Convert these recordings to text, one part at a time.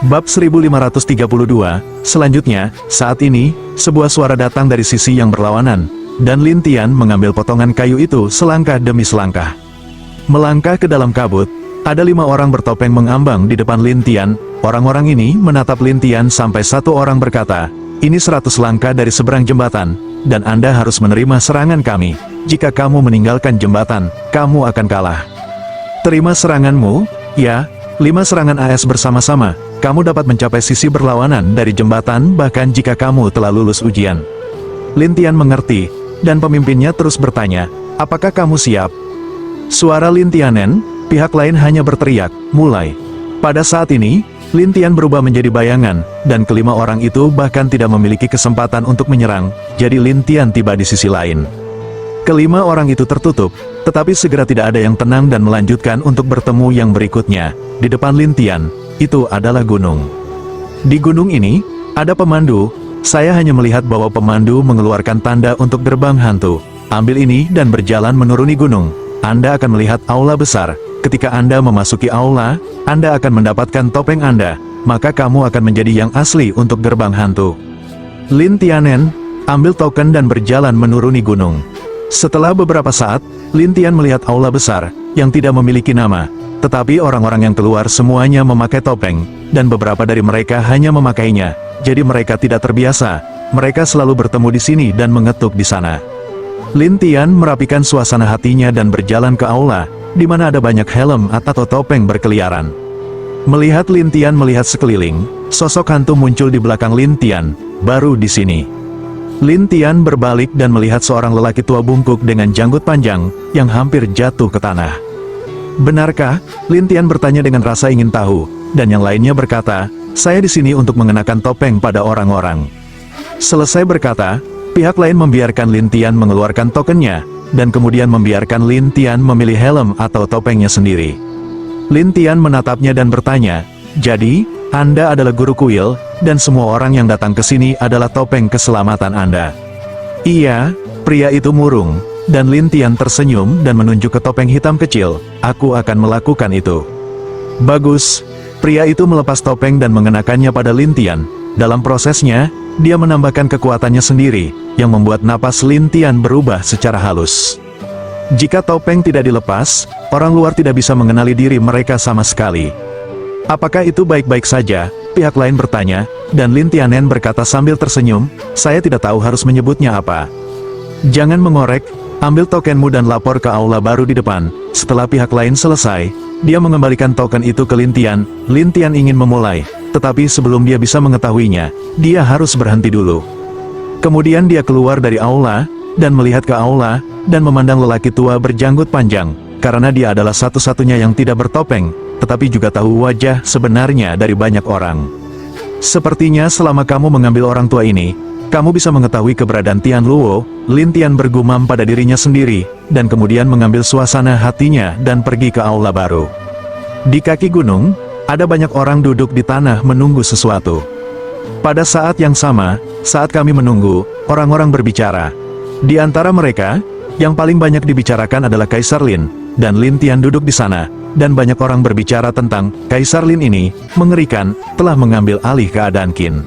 Bab 1532, selanjutnya, saat ini, sebuah suara datang dari sisi yang berlawanan, dan Lin Tian mengambil potongan kayu itu selangkah demi selangkah. Melangkah ke dalam kabut, ada 5 orang bertopeng mengambang di depan Lin Tian. Orang-orang ini menatap Lin Tian sampai satu orang berkata, "Ini 100 langkah dari seberang jembatan, dan Anda harus menerima serangan kami. Jika kamu meninggalkan jembatan, kamu akan kalah. Terima seranganmu, ya, 5 serangan AS bersama-sama. Kamu dapat mencapai sisi berlawanan dari jembatan bahkan jika kamu telah lulus ujian." Lin Tian mengerti, dan pemimpinnya terus bertanya, "Apakah kamu siap?" Suara Lin Tianen, pihak lain hanya berteriak, "Mulai." Pada saat ini, Lin Tian berubah menjadi bayangan, dan kelima orang itu bahkan tidak memiliki kesempatan untuk menyerang, jadi Lin Tian tiba di sisi lain. Kelima orang itu tertutup, tetapi segera tidak ada yang tenang dan melanjutkan untuk bertemu yang berikutnya. Di depan Lin Tian, itu adalah gunung. Di gunung ini, ada pemandu. Saya hanya melihat bahwa pemandu mengeluarkan tanda untuk gerbang hantu. Ambil ini dan berjalan menuruni gunung. Anda akan melihat aula besar. Ketika Anda memasuki aula, Anda akan mendapatkan topeng Anda. Maka kamu akan menjadi yang asli untuk gerbang hantu. Lin Tianen, ambil token dan berjalan menuruni gunung. Setelah beberapa saat, Lin Tian melihat aula besar, yang tidak memiliki nama. Tetapi orang-orang yang keluar semuanya memakai topeng, dan beberapa dari mereka hanya memakainya, jadi mereka tidak terbiasa. Mereka selalu bertemu di sini dan mengetuk di sana. Lin Tian merapikan suasana hatinya dan berjalan ke aula, di mana ada banyak helm atau topeng berkeliaran. Melihat Lin Tian melihat sekeliling, sosok hantu muncul di belakang Lin Tian, baru di sini. Lin Tian berbalik dan melihat seorang lelaki tua bungkuk dengan janggut panjang, yang hampir jatuh ke tanah. "Benarkah?" Lin Tian bertanya dengan rasa ingin tahu, dan yang lainnya berkata, "Saya di sini untuk mengenakan topeng pada orang-orang." Selesai berkata, pihak lain membiarkan Lin Tian mengeluarkan tokennya, dan kemudian membiarkan Lin Tian memilih helm atau topengnya sendiri. Lin Tian menatapnya dan bertanya, "Jadi, Anda adalah guru kuil, dan semua orang yang datang ke sini adalah topeng keselamatan Anda?" "Iya," pria itu murung. Dan Lin Tian tersenyum dan menunjuk ke topeng hitam kecil, "Aku akan melakukan itu." "Bagus." Pria itu melepas topeng dan mengenakannya pada Lin Tian. Dalam prosesnya, dia menambahkan kekuatannya sendiri, yang membuat napas Lin Tian berubah secara halus. Jika topeng tidak dilepas, orang luar tidak bisa mengenali diri mereka sama sekali. "Apakah itu baik-baik saja?" pihak lain bertanya, dan Lin Tianen berkata sambil tersenyum, "Saya tidak tahu harus menyebutnya apa." "Jangan mengorek. Ambil tokenmu dan lapor ke aula baru di depan." Setelah pihak lain selesai, dia mengembalikan token itu ke Lin Tian. Lin Tian ingin memulai, tetapi sebelum dia bisa mengetahuinya, dia harus berhenti dulu. Kemudian dia keluar dari aula, dan melihat ke aula, dan memandang lelaki tua berjanggut panjang, karena dia adalah satu-satunya yang tidak bertopeng, tetapi juga tahu wajah sebenarnya dari banyak orang. "Sepertinya selama kamu mengambil orang tua ini, kamu bisa mengetahui keberadaan Tian Luo." Lin Tian bergumam pada dirinya sendiri, dan kemudian mengambil suasana hatinya dan pergi ke aula baru. Di kaki gunung, ada banyak orang duduk di tanah menunggu sesuatu. Pada saat yang sama, saat kami menunggu, orang-orang berbicara. Di antara mereka, yang paling banyak dibicarakan adalah Kaisar Lin, dan Lin Tian duduk di sana, dan banyak orang berbicara tentang Kaisar Lin ini, mengerikan, telah mengambil alih keadaan Qin.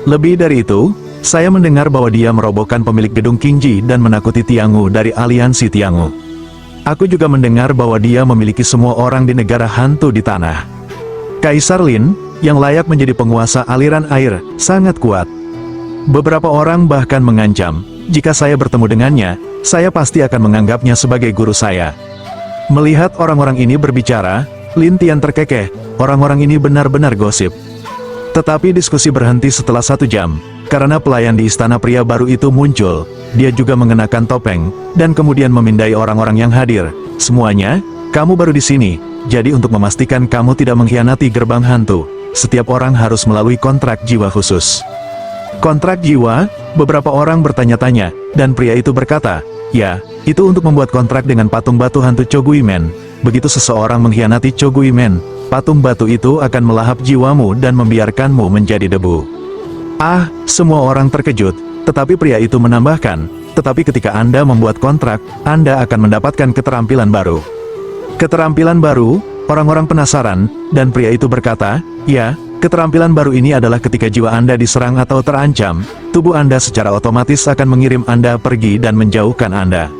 Lebih dari itu, saya mendengar bahwa dia merobohkan pemilik gedung Qingji dan menakuti Tiangu dari aliansi Tiangu. Aku juga mendengar bahwa dia memiliki semua orang di negara hantu di tanah. Kaisar Lin, yang layak menjadi penguasa aliran air, sangat kuat. Beberapa orang bahkan mengancam, jika saya bertemu dengannya, saya pasti akan menganggapnya sebagai guru saya. Melihat orang-orang ini berbicara, Lin Tian terkekeh, orang-orang ini benar-benar gosip. Tetapi diskusi berhenti setelah 1 jam. Karena pelayan di istana pria baru itu muncul, dia juga mengenakan topeng, dan kemudian memindai orang-orang yang hadir. "Semuanya, kamu baru di sini, jadi untuk memastikan kamu tidak mengkhianati gerbang hantu, setiap orang harus melalui kontrak jiwa khusus." "Kontrak jiwa?" beberapa orang bertanya-tanya, dan pria itu berkata, "Ya, itu untuk membuat kontrak dengan patung batu hantu Choguimen. Begitu seseorang mengkhianati Choguimen, patung batu itu akan melahap jiwamu dan membiarkanmu menjadi debu." Ah, semua orang terkejut, tetapi pria itu menambahkan, "Tetapi ketika Anda membuat kontrak, Anda akan mendapatkan keterampilan baru." Keterampilan baru, orang-orang penasaran, dan pria itu berkata, "Ya, Keterampilan baru ini adalah ketika jiwa Anda diserang atau terancam, tubuh Anda secara otomatis akan mengirim Anda pergi dan menjauhkan Anda.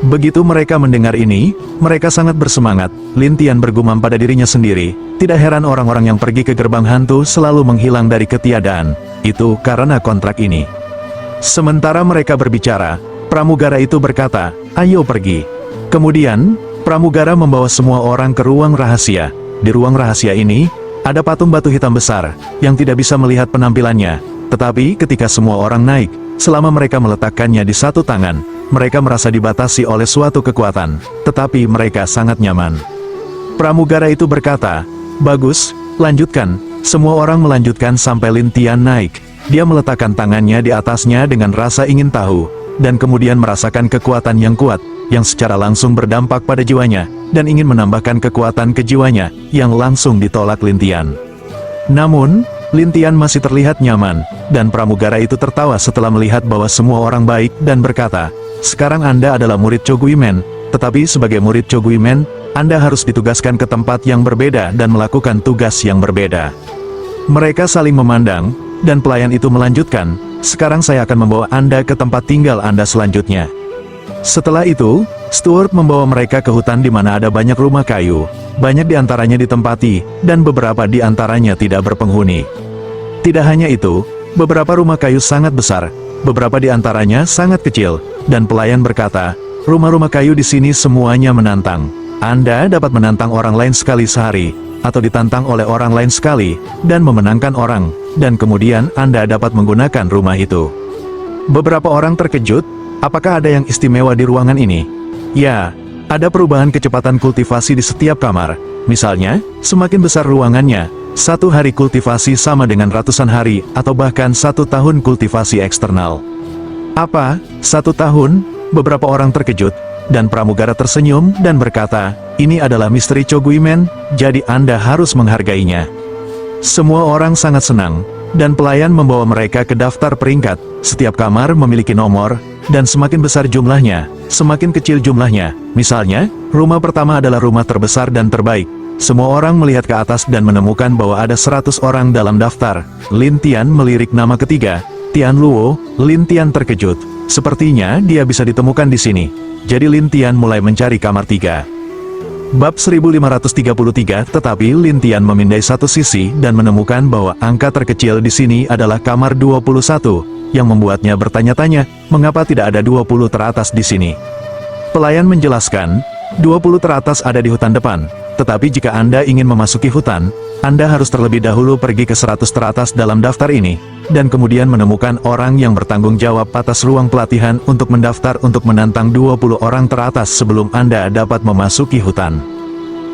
Begitu mereka mendengar ini, mereka sangat bersemangat. Lin Tian bergumam pada dirinya sendiri, tidak heran orang-orang yang pergi ke gerbang hantu selalu menghilang dari ketiadaan. Itu karena kontrak ini. Sementara mereka berbicara, pramugara itu berkata, "Ayo pergi." Kemudian, pramugara membawa semua orang ke ruang rahasia. Di ruang rahasia ini, ada patung batu hitam besar, yang tidak bisa melihat penampilannya. Tetapi ketika semua orang naik, selama mereka meletakkannya di satu tangan, mereka merasa dibatasi oleh suatu kekuatan, tetapi mereka sangat nyaman. Pramugara itu berkata, "Bagus, lanjutkan." Semua orang melanjutkan sampai Lin Tian naik. Dia meletakkan tangannya di atasnya dengan rasa ingin tahu, dan kemudian merasakan kekuatan yang kuat, yang secara langsung berdampak pada jiwanya, dan ingin menambahkan kekuatan ke jiwanya, yang langsung ditolak Lin Tian. Namun, Lin Tian masih terlihat nyaman, dan pramugara itu tertawa setelah melihat bahwa semua orang baik dan berkata, "Sekarang Anda adalah murid Cho Guimen, tetapi sebagai murid Cho Guimen, Anda harus ditugaskan ke tempat yang berbeda dan melakukan tugas yang berbeda." Mereka saling memandang, dan pelayan itu melanjutkan, "Sekarang saya akan membawa Anda ke tempat tinggal Anda selanjutnya." Setelah itu, Stuart membawa mereka ke hutan di mana ada banyak rumah kayu. Banyak di antaranya ditempati, dan beberapa di antaranya tidak berpenghuni. Tidak hanya itu, beberapa rumah kayu sangat besar, beberapa di antaranya sangat kecil, dan pelayan berkata, "Rumah-rumah kayu di sini semuanya menantang. Anda dapat menantang orang lain sekali sehari, atau ditantang oleh orang lain sekali, dan memenangkan orang, dan kemudian Anda dapat menggunakan rumah itu." Beberapa orang terkejut, apakah ada yang istimewa di ruangan ini? Ya, ada perubahan kecepatan kultivasi di setiap kamar. Misalnya, semakin besar ruangannya, satu hari kultivasi sama dengan ratusan hari, atau bahkan 1 tahun kultivasi eksternal. Apa? 1 tahun? Beberapa orang terkejut, dan pramugara tersenyum dan berkata, "Ini adalah misteri Cho Guimen, jadi Anda harus menghargainya." Semua orang sangat senang, dan pelayan membawa mereka ke daftar peringkat. Setiap kamar memiliki nomor, dan semakin besar jumlahnya, semakin kecil jumlahnya. Misalnya, rumah pertama adalah rumah terbesar dan terbaik. Semua orang melihat ke atas dan menemukan bahwa ada 100 orang dalam daftar. Lin Tian melirik nama ketiga, Tian Luo. Lin Tian terkejut. Sepertinya dia bisa ditemukan di sini. Jadi Lin Tian mulai mencari kamar 3. Bab 1533, tetapi Lin Tian memindai satu sisi dan menemukan bahwa angka terkecil di sini adalah kamar 21, yang membuatnya bertanya-tanya, mengapa tidak ada 20 teratas di sini. Pelayan menjelaskan, 20 teratas ada di hutan depan, tetapi jika Anda ingin memasuki hutan, Anda harus terlebih dahulu pergi ke 100 teratas dalam daftar ini, dan kemudian menemukan orang yang bertanggung jawab atas ruang pelatihan untuk mendaftar untuk menantang 20 orang teratas sebelum Anda dapat memasuki hutan.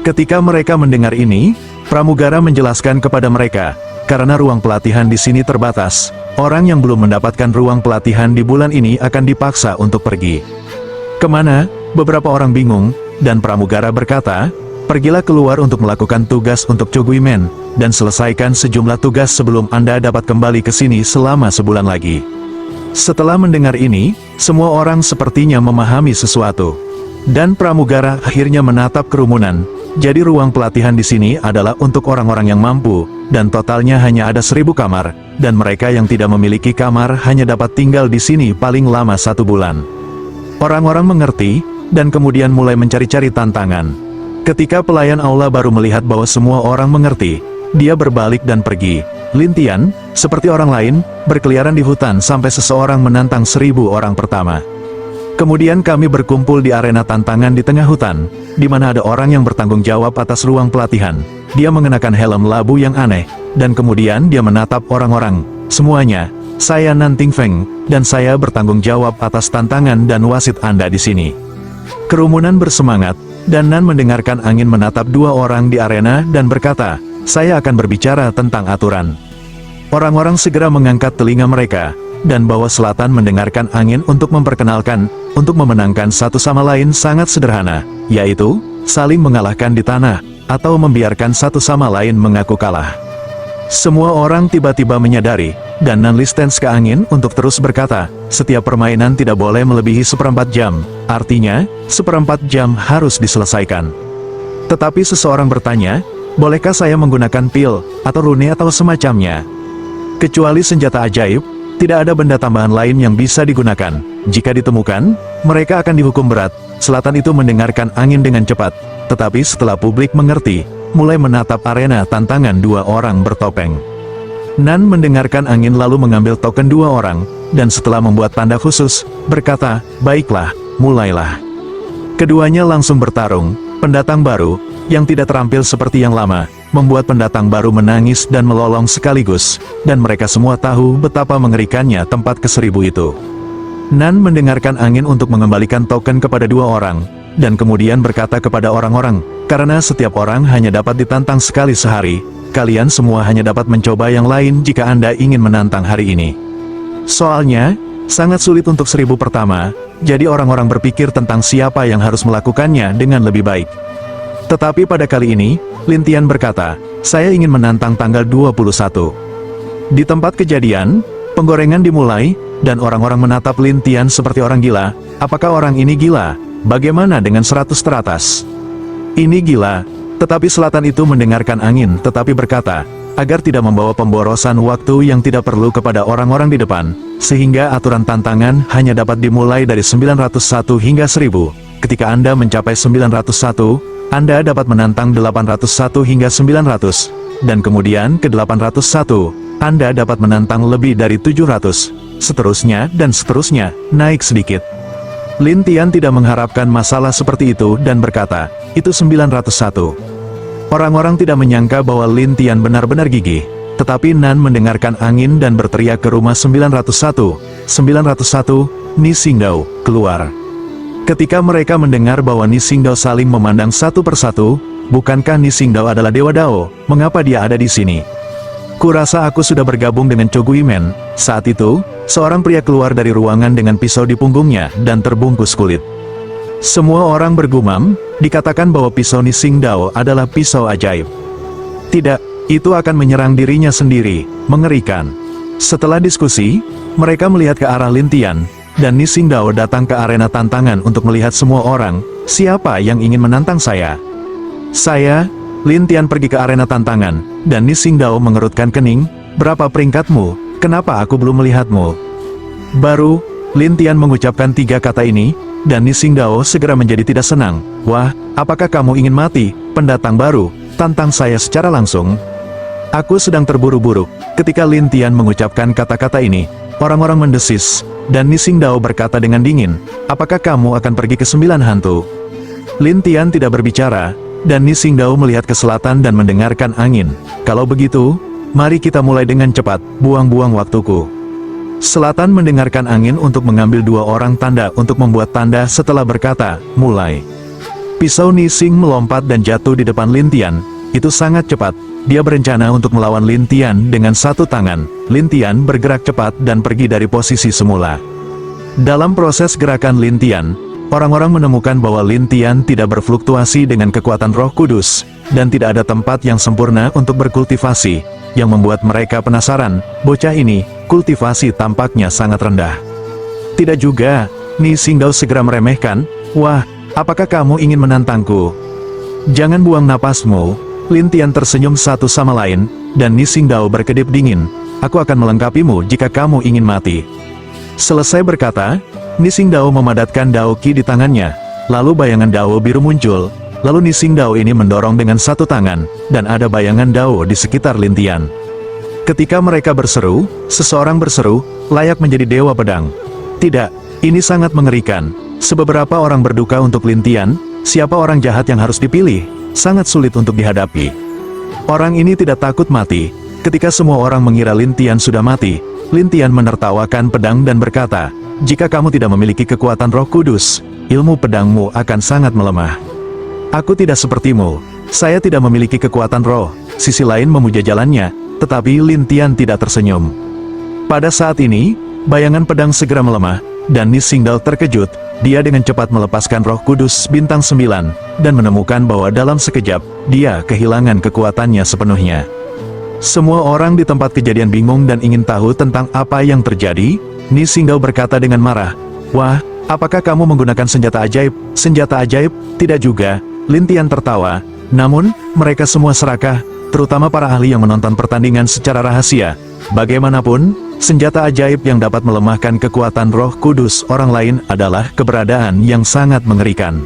Ketika mereka mendengar ini, pramugara menjelaskan kepada mereka, karena ruang pelatihan di sini terbatas, orang yang belum mendapatkan ruang pelatihan di bulan ini akan dipaksa untuk pergi. Kemana? Beberapa orang bingung, dan pramugara berkata, "Pergilah keluar untuk melakukan tugas untuk Cho Guimen, dan selesaikan sejumlah tugas sebelum Anda dapat kembali ke sini selama sebulan lagi." Setelah mendengar ini, semua orang sepertinya memahami sesuatu. Dan pramugara akhirnya menatap kerumunan. Jadi ruang pelatihan di sini adalah untuk orang-orang yang mampu, dan totalnya hanya ada 1000 kamar, dan mereka yang tidak memiliki kamar hanya dapat tinggal di sini paling lama 1 bulan. Orang-orang mengerti, dan kemudian mulai mencari-cari tantangan. Ketika pelayan aula baru melihat bahwa semua orang mengerti, dia berbalik dan pergi. Lin Tian, seperti orang lain, berkeliaran di hutan sampai seseorang menantang 1000 orang pertama. Kemudian kami berkumpul di arena tantangan di tengah hutan, di mana ada orang yang bertanggung jawab atas ruang pelatihan. Dia mengenakan helm labu yang aneh, dan kemudian dia menatap orang-orang. Semuanya, "Saya Nan Ting Feng, dan saya bertanggung jawab atas tantangan dan wasit Anda di sini." Kerumunan bersemangat, dan Nan mendengarkan angin menatap 2 orang di arena dan berkata, "Saya akan berbicara tentang aturan." Orang-orang segera mengangkat telinga mereka, dan bawah selatan mendengarkan angin untuk memperkenalkan, untuk memenangkan satu sama lain sangat sederhana, yaitu, saling mengalahkan di tanah, atau membiarkan satu sama lain mengaku kalah. Semua orang tiba-tiba menyadari, dan Nan listens ke angin untuk terus berkata, "Setiap permainan tidak boleh melebihi 1/4 jam, artinya, 1/4 jam harus diselesaikan." Tetapi seseorang bertanya, Bolehkah saya menggunakan pil, atau rune atau semacamnya? Kecuali senjata ajaib, tidak ada benda tambahan lain yang bisa digunakan. Jika ditemukan, mereka akan dihukum berat. Selatan itu mendengarkan angin dengan cepat, tetapi setelah publik mengerti, mulai menatap arena tantangan dua orang bertopeng. Nan mendengarkan angin lalu mengambil token dua orang, dan setelah membuat tanda khusus, berkata, "Baiklah, mulailah." Keduanya langsung bertarung. Pendatang baru, yang tidak terampil seperti yang lama, membuat pendatang baru menangis dan melolong sekaligus, dan mereka semua tahu betapa mengerikannya tempat ke-1000 itu. Nan mendengarkan angin untuk mengembalikan token kepada dua orang, dan kemudian berkata kepada orang-orang, "Karena setiap orang hanya dapat ditantang sekali sehari, kalian semua hanya dapat mencoba yang lain jika Anda ingin menantang hari ini. Soalnya, sangat sulit untuk 1000 pertama, jadi orang-orang berpikir tentang siapa yang harus melakukannya dengan lebih baik." Tetapi pada kali ini, Lin Tian berkata, "Saya ingin menantang tanggal 21. Di tempat kejadian, penggorengan dimulai, dan orang-orang menatap Lin Tian seperti orang gila. Apakah orang ini gila? Bagaimana dengan 100 teratas? Ini gila. Tetapi selatan itu mendengarkan angin tetapi berkata, agar tidak membawa pemborosan waktu yang tidak perlu kepada orang-orang di depan, sehingga aturan tantangan hanya dapat dimulai dari 901 hingga 1000. Ketika Anda mencapai 901, Anda dapat menantang 801 hingga 900, dan kemudian ke 801, Anda dapat menantang lebih dari 700, seterusnya dan seterusnya, naik sedikit." Lin Tian tidak mengharapkan masalah seperti itu dan berkata, "Itu 901. Orang-orang tidak menyangka bahwa Lin Tian benar-benar gigih, tetapi Nan mendengarkan angin dan berteriak ke rumah 901, "901, Ni Xingdao, keluar." Ketika mereka mendengar bahwa Ni Xingdao saling memandang satu persatu, "Bukankah Ni Xingdao adalah Dewa Dao? Mengapa dia ada di sini? Kurasa aku sudah bergabung dengan Choguimen." Saat itu, seorang pria keluar dari ruangan dengan pisau di punggungnya dan terbungkus kulit. Semua orang bergumam, dikatakan bahwa pisau Ni Xingdao adalah pisau ajaib. Tidak, itu akan menyerang dirinya sendiri, mengerikan. Setelah diskusi, mereka melihat ke arah Lin Tian, dan Ni Xingdao datang ke arena tantangan untuk melihat semua orang, "Siapa yang ingin menantang saya?" "Saya." Lin Tian pergi ke arena tantangan, dan Ni Xingdao mengerutkan kening, "Berapa peringkatmu? Kenapa aku belum melihatmu?" Baru, Lin Tian mengucapkan 3 kata ini, dan Ni Xingdao segera menjadi tidak senang. "Wah, apakah kamu ingin mati, pendatang baru? Tantang saya secara langsung." "Aku sedang terburu-buru." Ketika Lin Tian mengucapkan kata-kata ini, orang-orang mendesis, dan Ni Xingdao berkata dengan dingin, "Apakah kamu akan pergi ke 9 hantu?" Lin Tian tidak berbicara, dan Ni Xingdao melihat ke selatan dan mendengarkan angin. "Kalau begitu, mari kita mulai dengan cepat, buang-buang waktuku." Selatan mendengarkan angin untuk mengambil 2 orang tanda untuk membuat tanda setelah berkata, "Mulai." Pisau Ni Xing melompat dan jatuh di depan Lin Tian. Itu sangat cepat. Dia berencana untuk melawan Lin Tian dengan satu tangan. Lin Tian bergerak cepat dan pergi dari posisi semula. Dalam proses gerakan Lin Tian, orang-orang menemukan bahwa Lin Tian tidak berfluktuasi dengan kekuatan Roh Kudus, dan tidak ada tempat yang sempurna untuk berkultivasi, yang membuat mereka penasaran, bocah ini, kultivasi tampaknya sangat rendah. Tidak juga, Ni Xingdao segera meremehkan, "Wah, apakah kamu ingin menantangku? Jangan buang napasmu." Lin Tian tersenyum satu sama lain, dan Ni Xingdao berkedip dingin, "Aku akan melengkapimu jika kamu ingin mati." Selesai berkata, Ni Xingdao memadatkan Dao Qi di tangannya, lalu bayangan Dao biru muncul, lalu Ni Xingdao ini mendorong dengan satu tangan, dan ada bayangan Dao di sekitar Lin Tian. Ketika mereka berseru, seseorang berseru, "Layak menjadi Dewa Pedang." Tidak, ini sangat mengerikan. Sebeberapa orang berduka untuk Lin Tian. Siapa orang jahat yang harus dipilih? Sangat sulit untuk dihadapi. Orang ini tidak takut mati. Ketika semua orang mengira Lin Tian sudah mati, Lin Tian menertawakan pedang dan berkata, "Jika kamu tidak memiliki kekuatan Roh Kudus, ilmu pedangmu akan sangat melemah. Aku tidak sepertimu. Saya tidak memiliki kekuatan roh." Sisi lain memuja jalannya, tetapi Lin Tian tidak tersenyum. Pada saat ini, bayangan pedang segera melemah, dan Ni Xingdao terkejut. Dia dengan cepat melepaskan Roh Kudus bintang 9, dan menemukan bahwa dalam sekejap, dia kehilangan kekuatannya sepenuhnya. Semua orang di tempat kejadian bingung dan ingin tahu tentang apa yang terjadi. Ni Xingdao berkata dengan marah, "Wah, apakah kamu menggunakan senjata ajaib?" "Senjata ajaib? Tidak juga." Lin Tian tertawa, Namun, mereka semua serakah, terutama para ahli yang menonton pertandingan secara rahasia. Bagaimanapun, senjata ajaib yang dapat melemahkan kekuatan Roh Kudus orang lain adalah keberadaan yang sangat mengerikan.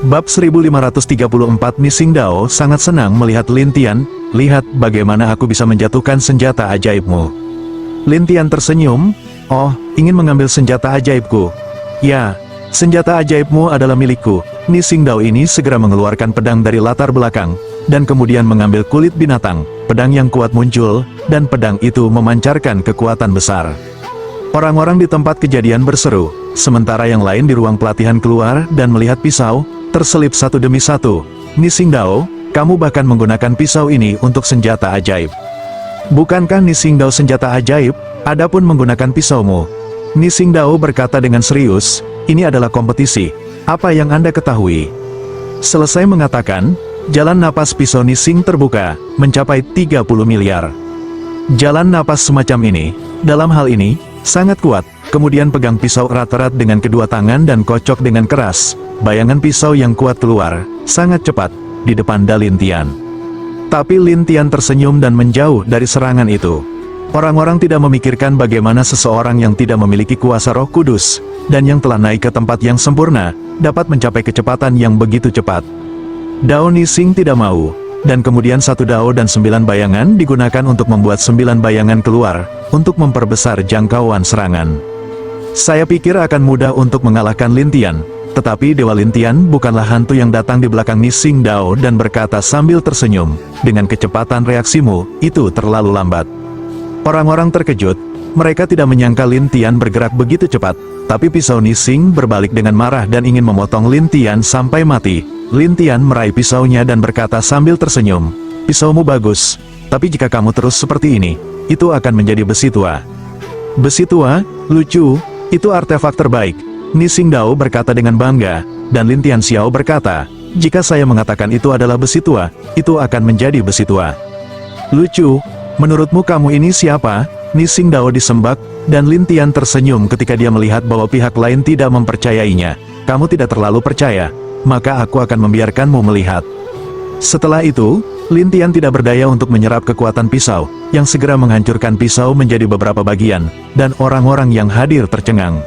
Bab 1534 Nising Dao sangat senang melihat Lin Tian. Lihat bagaimana aku bisa menjatuhkan senjata ajaibmu. Lin Tian tersenyum. Oh, ingin mengambil senjata ajaibku? Ya, senjata ajaibmu adalah milikku. Nising Dao ini segera mengeluarkan pedang dari latar belakang, dan kemudian mengambil kulit binatang. Pedang yang kuat muncul, dan pedang itu memancarkan kekuatan besar. Orang-orang di tempat kejadian berseru, sementara yang lain di ruang pelatihan keluar dan melihat pisau, terselip satu demi satu. Nising Dao, kamu bahkan menggunakan pisau ini untuk senjata ajaib. Bukankah Nising Dao senjata ajaib, adapun menggunakan pisaumu? Nising Dao berkata dengan serius, ini adalah kompetisi. Apa yang Anda ketahui? Selesai mengatakan, jalan napas pisau Nising terbuka, mencapai 30 miliar. Jalan napas semacam ini, dalam hal ini, sangat kuat, kemudian pegang pisau erat-erat dengan kedua tangan dan kocok dengan keras. Bayangan pisau yang kuat keluar, sangat cepat, di depan Lin Tian. Tapi Lin Tian tersenyum dan menjauh dari serangan itu. Orang-orang tidak memikirkan bagaimana seseorang yang tidak memiliki kuasa Roh Kudus, dan yang telah naik ke tempat yang sempurna, dapat mencapai kecepatan yang begitu cepat. Dao Nising tidak mau, dan kemudian satu dao dan 9 bayangan digunakan untuk membuat 9 bayangan keluar, untuk memperbesar jangkauan serangan. Saya pikir akan mudah untuk mengalahkan Lin Tian, tetapi Dewa Lin Tian bukanlah hantu yang datang di belakang Nising Dao dan berkata sambil tersenyum, dengan kecepatan reaksimu, itu terlalu lambat. Orang-orang terkejut, mereka tidak menyangka Lin Tian bergerak begitu cepat, tapi pisau Nising berbalik dengan marah dan ingin memotong Lin Tian sampai mati. Lin Tian meraih pisaunya dan berkata sambil tersenyum, pisaumu bagus, tapi jika kamu terus seperti ini, itu akan menjadi besi tua. Besi tua, lucu, itu artefak terbaik. Nising Dao berkata dengan bangga, dan Lin Tian Xiao berkata, jika saya mengatakan itu adalah besi tua, itu akan menjadi besi tua. Lucu. Menurutmu kamu ini siapa? Nising Dao disembah, dan Lin Tian tersenyum ketika dia melihat bahwa pihak lain tidak mempercayainya. Kamu tidak terlalu percaya, maka aku akan membiarkanmu melihat. Setelah itu, Lin Tian tidak berdaya untuk menyerap kekuatan pisau, yang segera menghancurkan pisau menjadi beberapa bagian, dan orang-orang yang hadir tercengang.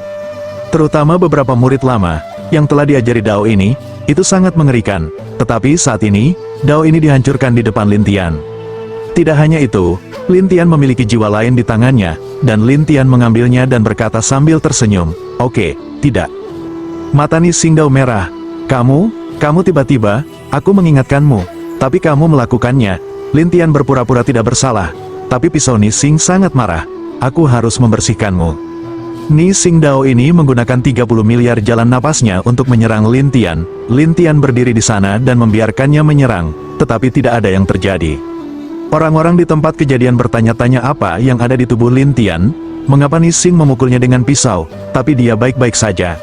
Terutama beberapa murid lama, yang telah diajari Dao ini, itu sangat mengerikan. Tetapi saat ini, Dao ini dihancurkan di depan Lin Tian. Tidak hanya itu, Lin Tian memiliki jiwa lain di tangannya, dan Lin Tian mengambilnya dan berkata sambil tersenyum, oke, tidak. Mata Nising Dao merah. Kamu tiba-tiba, aku mengingatkanmu, tapi kamu melakukannya. Lin Tian berpura-pura tidak bersalah, tapi pisau Nising sangat marah. Aku harus membersihkanmu. Nising Dao ini menggunakan 30 miliar jalan napasnya untuk menyerang Lin Tian. Lin Tian berdiri di sana dan membiarkannya menyerang, tetapi tidak ada yang terjadi. Orang-orang di tempat kejadian bertanya-tanya apa yang ada di tubuh Lin Tian, mengapa Nising memukulnya dengan pisau, tapi dia baik-baik saja.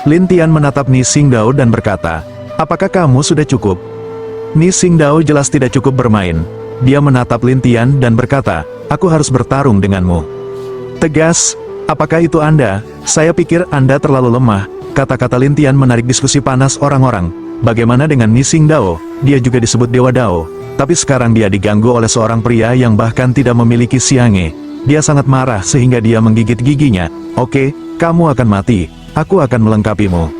Lin Tian menatap Nising Dao dan berkata, apakah kamu sudah cukup? Nising Dao jelas tidak cukup bermain. Dia menatap Lin Tian dan berkata, aku harus bertarung denganmu. Tegas, apakah itu Anda? Saya pikir Anda terlalu lemah. Kata-kata Lin Tian menarik diskusi panas orang-orang. Bagaimana dengan Nising Dao? Dia juga disebut Dewa Dao. Tapi sekarang dia diganggu oleh seorang pria yang bahkan tidak memiliki siange. Dia sangat marah sehingga dia menggigit giginya. Oke, kamu akan mati. Aku akan melengkapimu.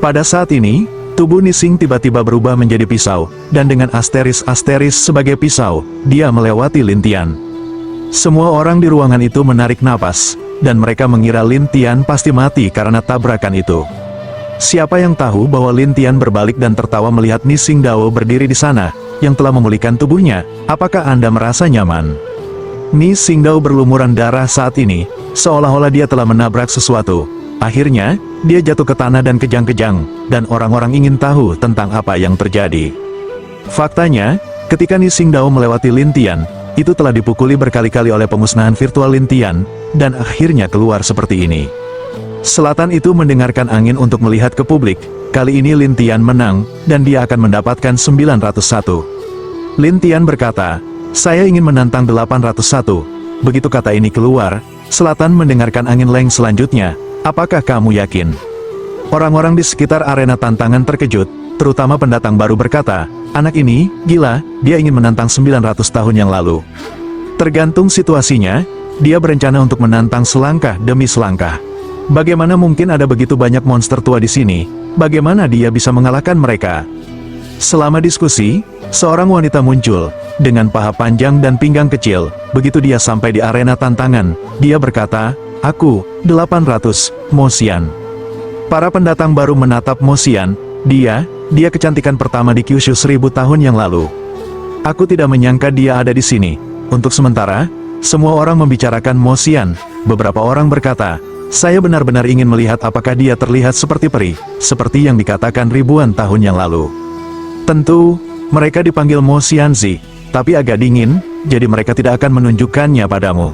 Pada saat ini, tubuh Nising tiba-tiba berubah menjadi pisau, dan dengan asteris-asteris sebagai pisau, dia melewati Lin Tian. Semua orang di ruangan itu menarik napas, dan mereka mengira Lin Tian pasti mati karena tabrakan itu. Siapa yang tahu bahwa Lin Tian berbalik dan tertawa melihat Nising Dao berdiri di sana, yang telah memulihkan tubuhnya. Apakah Anda merasa nyaman? Nising Dao berlumuran darah saat ini, seolah-olah dia telah menabrak sesuatu. Akhirnya, dia jatuh ke tanah dan kejang-kejang, dan orang-orang ingin tahu tentang apa yang terjadi. Faktanya, ketika Nising Dao melewati Lin Tian, itu telah dipukuli berkali-kali oleh pemusnahan virtual Lin Tian, dan akhirnya keluar seperti ini. Selatan itu mendengarkan angin untuk melihat ke publik. Kali ini Lin Tian menang, dan dia akan mendapatkan 901. Lin Tian berkata, saya ingin menantang 801. Begitu kata ini keluar, Selatan mendengarkan angin leng selanjutnya. Apakah kamu yakin? Orang-orang di sekitar arena tantangan terkejut, terutama pendatang baru berkata, anak ini, gila, dia ingin menantang 900 tahun yang lalu. Tergantung situasinya, dia berencana untuk menantang selangkah demi selangkah. Bagaimana mungkin ada begitu banyak monster tua di sini? Bagaimana dia bisa mengalahkan mereka? Selama diskusi, seorang wanita muncul, dengan paha panjang dan pinggang kecil. Begitu dia sampai di arena tantangan, dia berkata, aku, 800, Mo Xian. Para pendatang baru menatap Mo Xian, dia kecantikan pertama di Kyushu 1000 tahun yang lalu. Aku tidak menyangka dia ada di sini. Untuk sementara, semua orang membicarakan Mo Xian. Beberapa orang berkata, saya benar-benar ingin melihat apakah dia terlihat seperti peri, seperti yang dikatakan ribuan tahun yang lalu. Tentu, mereka dipanggil Mo Xianzi, tapi agak dingin, jadi mereka tidak akan menunjukkannya padamu.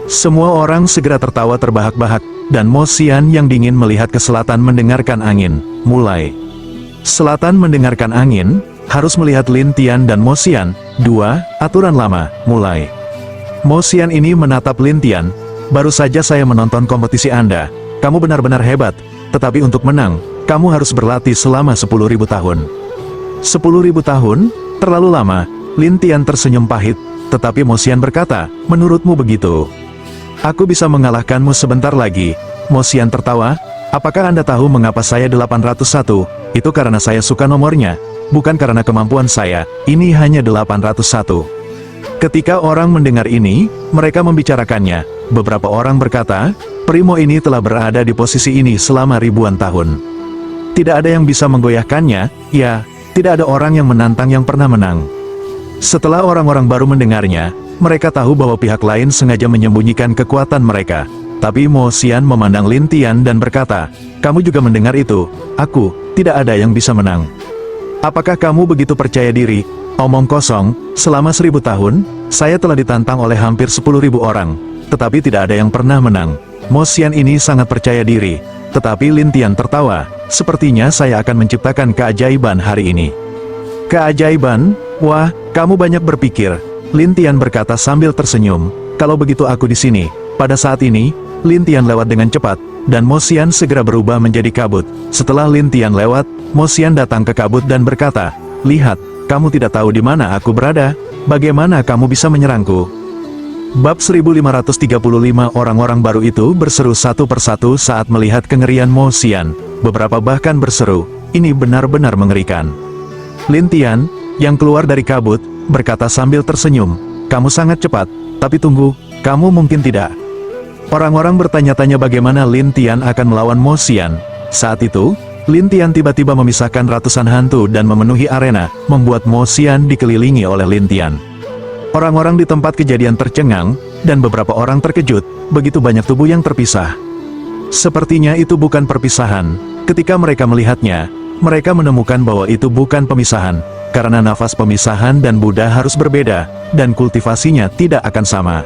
Semua orang segera tertawa terbahak-bahak, dan Mo Xian yang dingin melihat ke selatan mendengarkan angin, mulai. Selatan mendengarkan angin, harus melihat Lin Tian dan Mo Xian, 2, aturan lama, mulai. Mo Xian ini menatap Lin Tian, baru saja saya menonton kompetisi Anda, kamu benar-benar hebat, tetapi untuk menang, kamu harus berlatih selama 10.000 tahun. 10.000 tahun? Terlalu lama. Lin Tian tersenyum pahit, tetapi Mo Xian berkata, menurutmu begitu? Aku bisa mengalahkanmu sebentar lagi. Mo Xian tertawa, apakah Anda tahu mengapa saya 801? Itu karena saya suka nomornya, bukan karena kemampuan saya, ini hanya 801. Ketika orang mendengar ini, mereka membicarakannya. Beberapa orang berkata, Primo ini telah berada di posisi ini selama ribuan tahun. Tidak ada yang bisa menggoyahkannya, ya, tidak ada orang yang menantang yang pernah menang. Setelah orang-orang baru mendengarnya, mereka tahu bahwa pihak lain sengaja menyembunyikan kekuatan mereka. Tapi Mo Xian memandang Lin Tian dan berkata, kamu juga mendengar itu, aku, tidak ada yang bisa menang. Apakah kamu begitu percaya diri? Omong kosong, selama 1000 tahun, saya telah ditantang oleh hampir 10.000 orang, tetapi tidak ada yang pernah menang. Mo Xian ini sangat percaya diri, tetapi Lin Tian tertawa, sepertinya saya akan menciptakan keajaiban hari ini. Keajaiban? Wah, kamu banyak berpikir. Lin Tian berkata sambil tersenyum, kalau begitu aku di sini. Pada saat ini, Lin Tian lewat dengan cepat, dan Mo Xian segera berubah menjadi kabut. Setelah Lin Tian lewat, Mo Xian datang ke kabut dan berkata, lihat, kamu tidak tahu di mana aku berada, bagaimana kamu bisa menyerangku? Bab 1535 orang-orang baru itu berseru satu persatu saat melihat kengerian Mo Xian. Beberapa bahkan berseru, ini benar-benar mengerikan. Lin Tian, yang keluar dari kabut, berkata sambil tersenyum, kamu sangat cepat, tapi tunggu, kamu mungkin tidak. Orang-orang bertanya-tanya bagaimana Lin Tian akan melawan Mo Xian. Saat itu, Lin Tian tiba-tiba memisahkan ratusan hantu dan memenuhi arena, membuat Mo Xian dikelilingi oleh Lin Tian. Orang-orang di tempat kejadian tercengang, dan beberapa orang terkejut, begitu banyak tubuh yang terpisah. Sepertinya itu bukan perpisahan. Ketika mereka melihatnya, mereka menemukan bahwa itu bukan pemisahan, karena nafas pemisahan dan Buddha harus berbeda, dan kultivasinya tidak akan sama.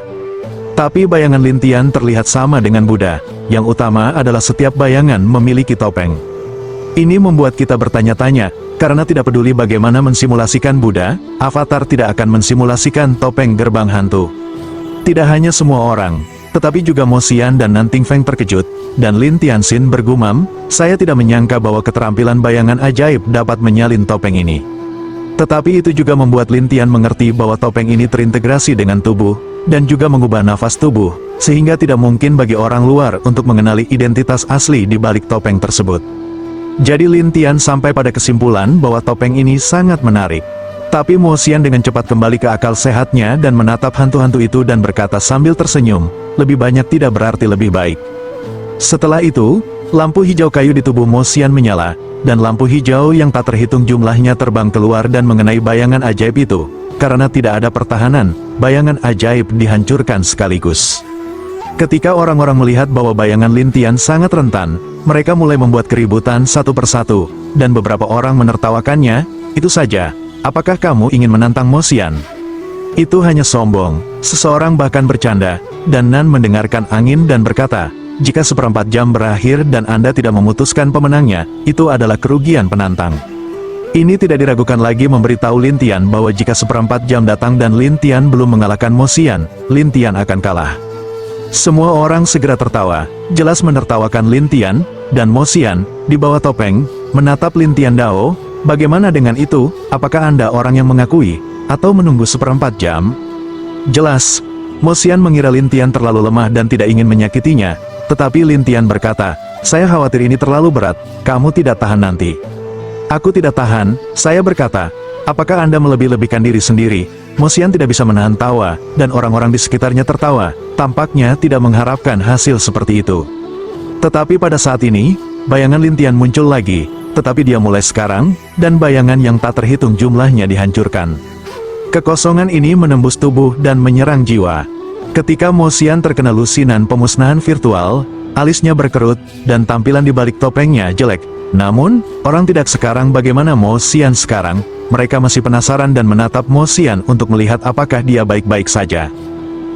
Tapi bayangan Lin Tian terlihat sama dengan Buddha, yang utama adalah setiap bayangan memiliki topeng. Ini membuat kita bertanya-tanya, karena tidak peduli bagaimana mensimulasikan Buddha, avatar tidak akan mensimulasikan topeng gerbang hantu. Tidak hanya semua orang, tetapi juga Mo Xian dan Nanting Feng terkejut, dan Lin Tianxin bergumam, saya tidak menyangka bahwa keterampilan bayangan ajaib dapat menyalin topeng ini. Tetapi itu juga membuat Lin Tian mengerti bahwa topeng ini terintegrasi dengan tubuh, dan juga mengubah nafas tubuh, sehingga tidak mungkin bagi orang luar untuk mengenali identitas asli di balik topeng tersebut. Jadi Lin Tian sampai pada kesimpulan bahwa topeng ini sangat menarik. Tapi Mo Xian dengan cepat kembali ke akal sehatnya dan menatap hantu-hantu itu dan berkata sambil tersenyum, lebih banyak tidak berarti lebih baik. Setelah itu, lampu hijau kayu di tubuh Mo Xian menyala, dan lampu hijau yang tak terhitung jumlahnya terbang keluar dan mengenai bayangan ajaib itu. Karena tidak ada pertahanan, bayangan ajaib dihancurkan sekaligus. Ketika orang-orang melihat bahwa bayangan Lin Tian sangat rentan, mereka mulai membuat keributan satu persatu, dan beberapa orang menertawakannya, itu saja, apakah kamu ingin menantang Mo Xian? Itu hanya sombong, seseorang bahkan bercanda, dan Nan mendengarkan angin dan berkata, jika seperempat jam berakhir dan Anda tidak memutuskan pemenangnya, itu adalah kerugian penantang. Ini tidak diragukan lagi memberitahu Lin Tian bahwa jika seperempat jam datang dan Lin Tian belum mengalahkan Mo Xian, Lin Tian akan kalah. Semua orang segera tertawa, jelas menertawakan Lin Tian, dan Mo Xian, di bawah topeng, menatap Lin Tian Dao, Bagaimana dengan itu, apakah Anda orang yang mengakui, atau menunggu seperempat jam? Jelas, Mo Xian mengira Lin Tian terlalu lemah dan tidak ingin menyakitinya, tetapi Lin Tian berkata, saya khawatir ini terlalu berat, kamu tidak tahan nanti. Aku tidak tahan, saya berkata, apakah Anda melebih-lebihkan diri sendiri? Mo Xian tidak bisa menahan tawa, dan orang-orang di sekitarnya tertawa, tampaknya tidak mengharapkan hasil seperti itu. Tetapi pada saat ini, bayangan Lin Tian muncul lagi, tetapi dia mulai sekarang, dan bayangan yang tak terhitung jumlahnya dihancurkan. Kekosongan ini menembus tubuh dan menyerang jiwa. Ketika Mo Xian terkena lusinan pemusnahan virtual, alisnya berkerut, dan tampilan di balik topengnya jelek. Namun, orang tidak sekarang bagaimana Mo Xian sekarang. Mereka masih penasaran dan menatap Mo Xian untuk melihat apakah dia baik-baik saja.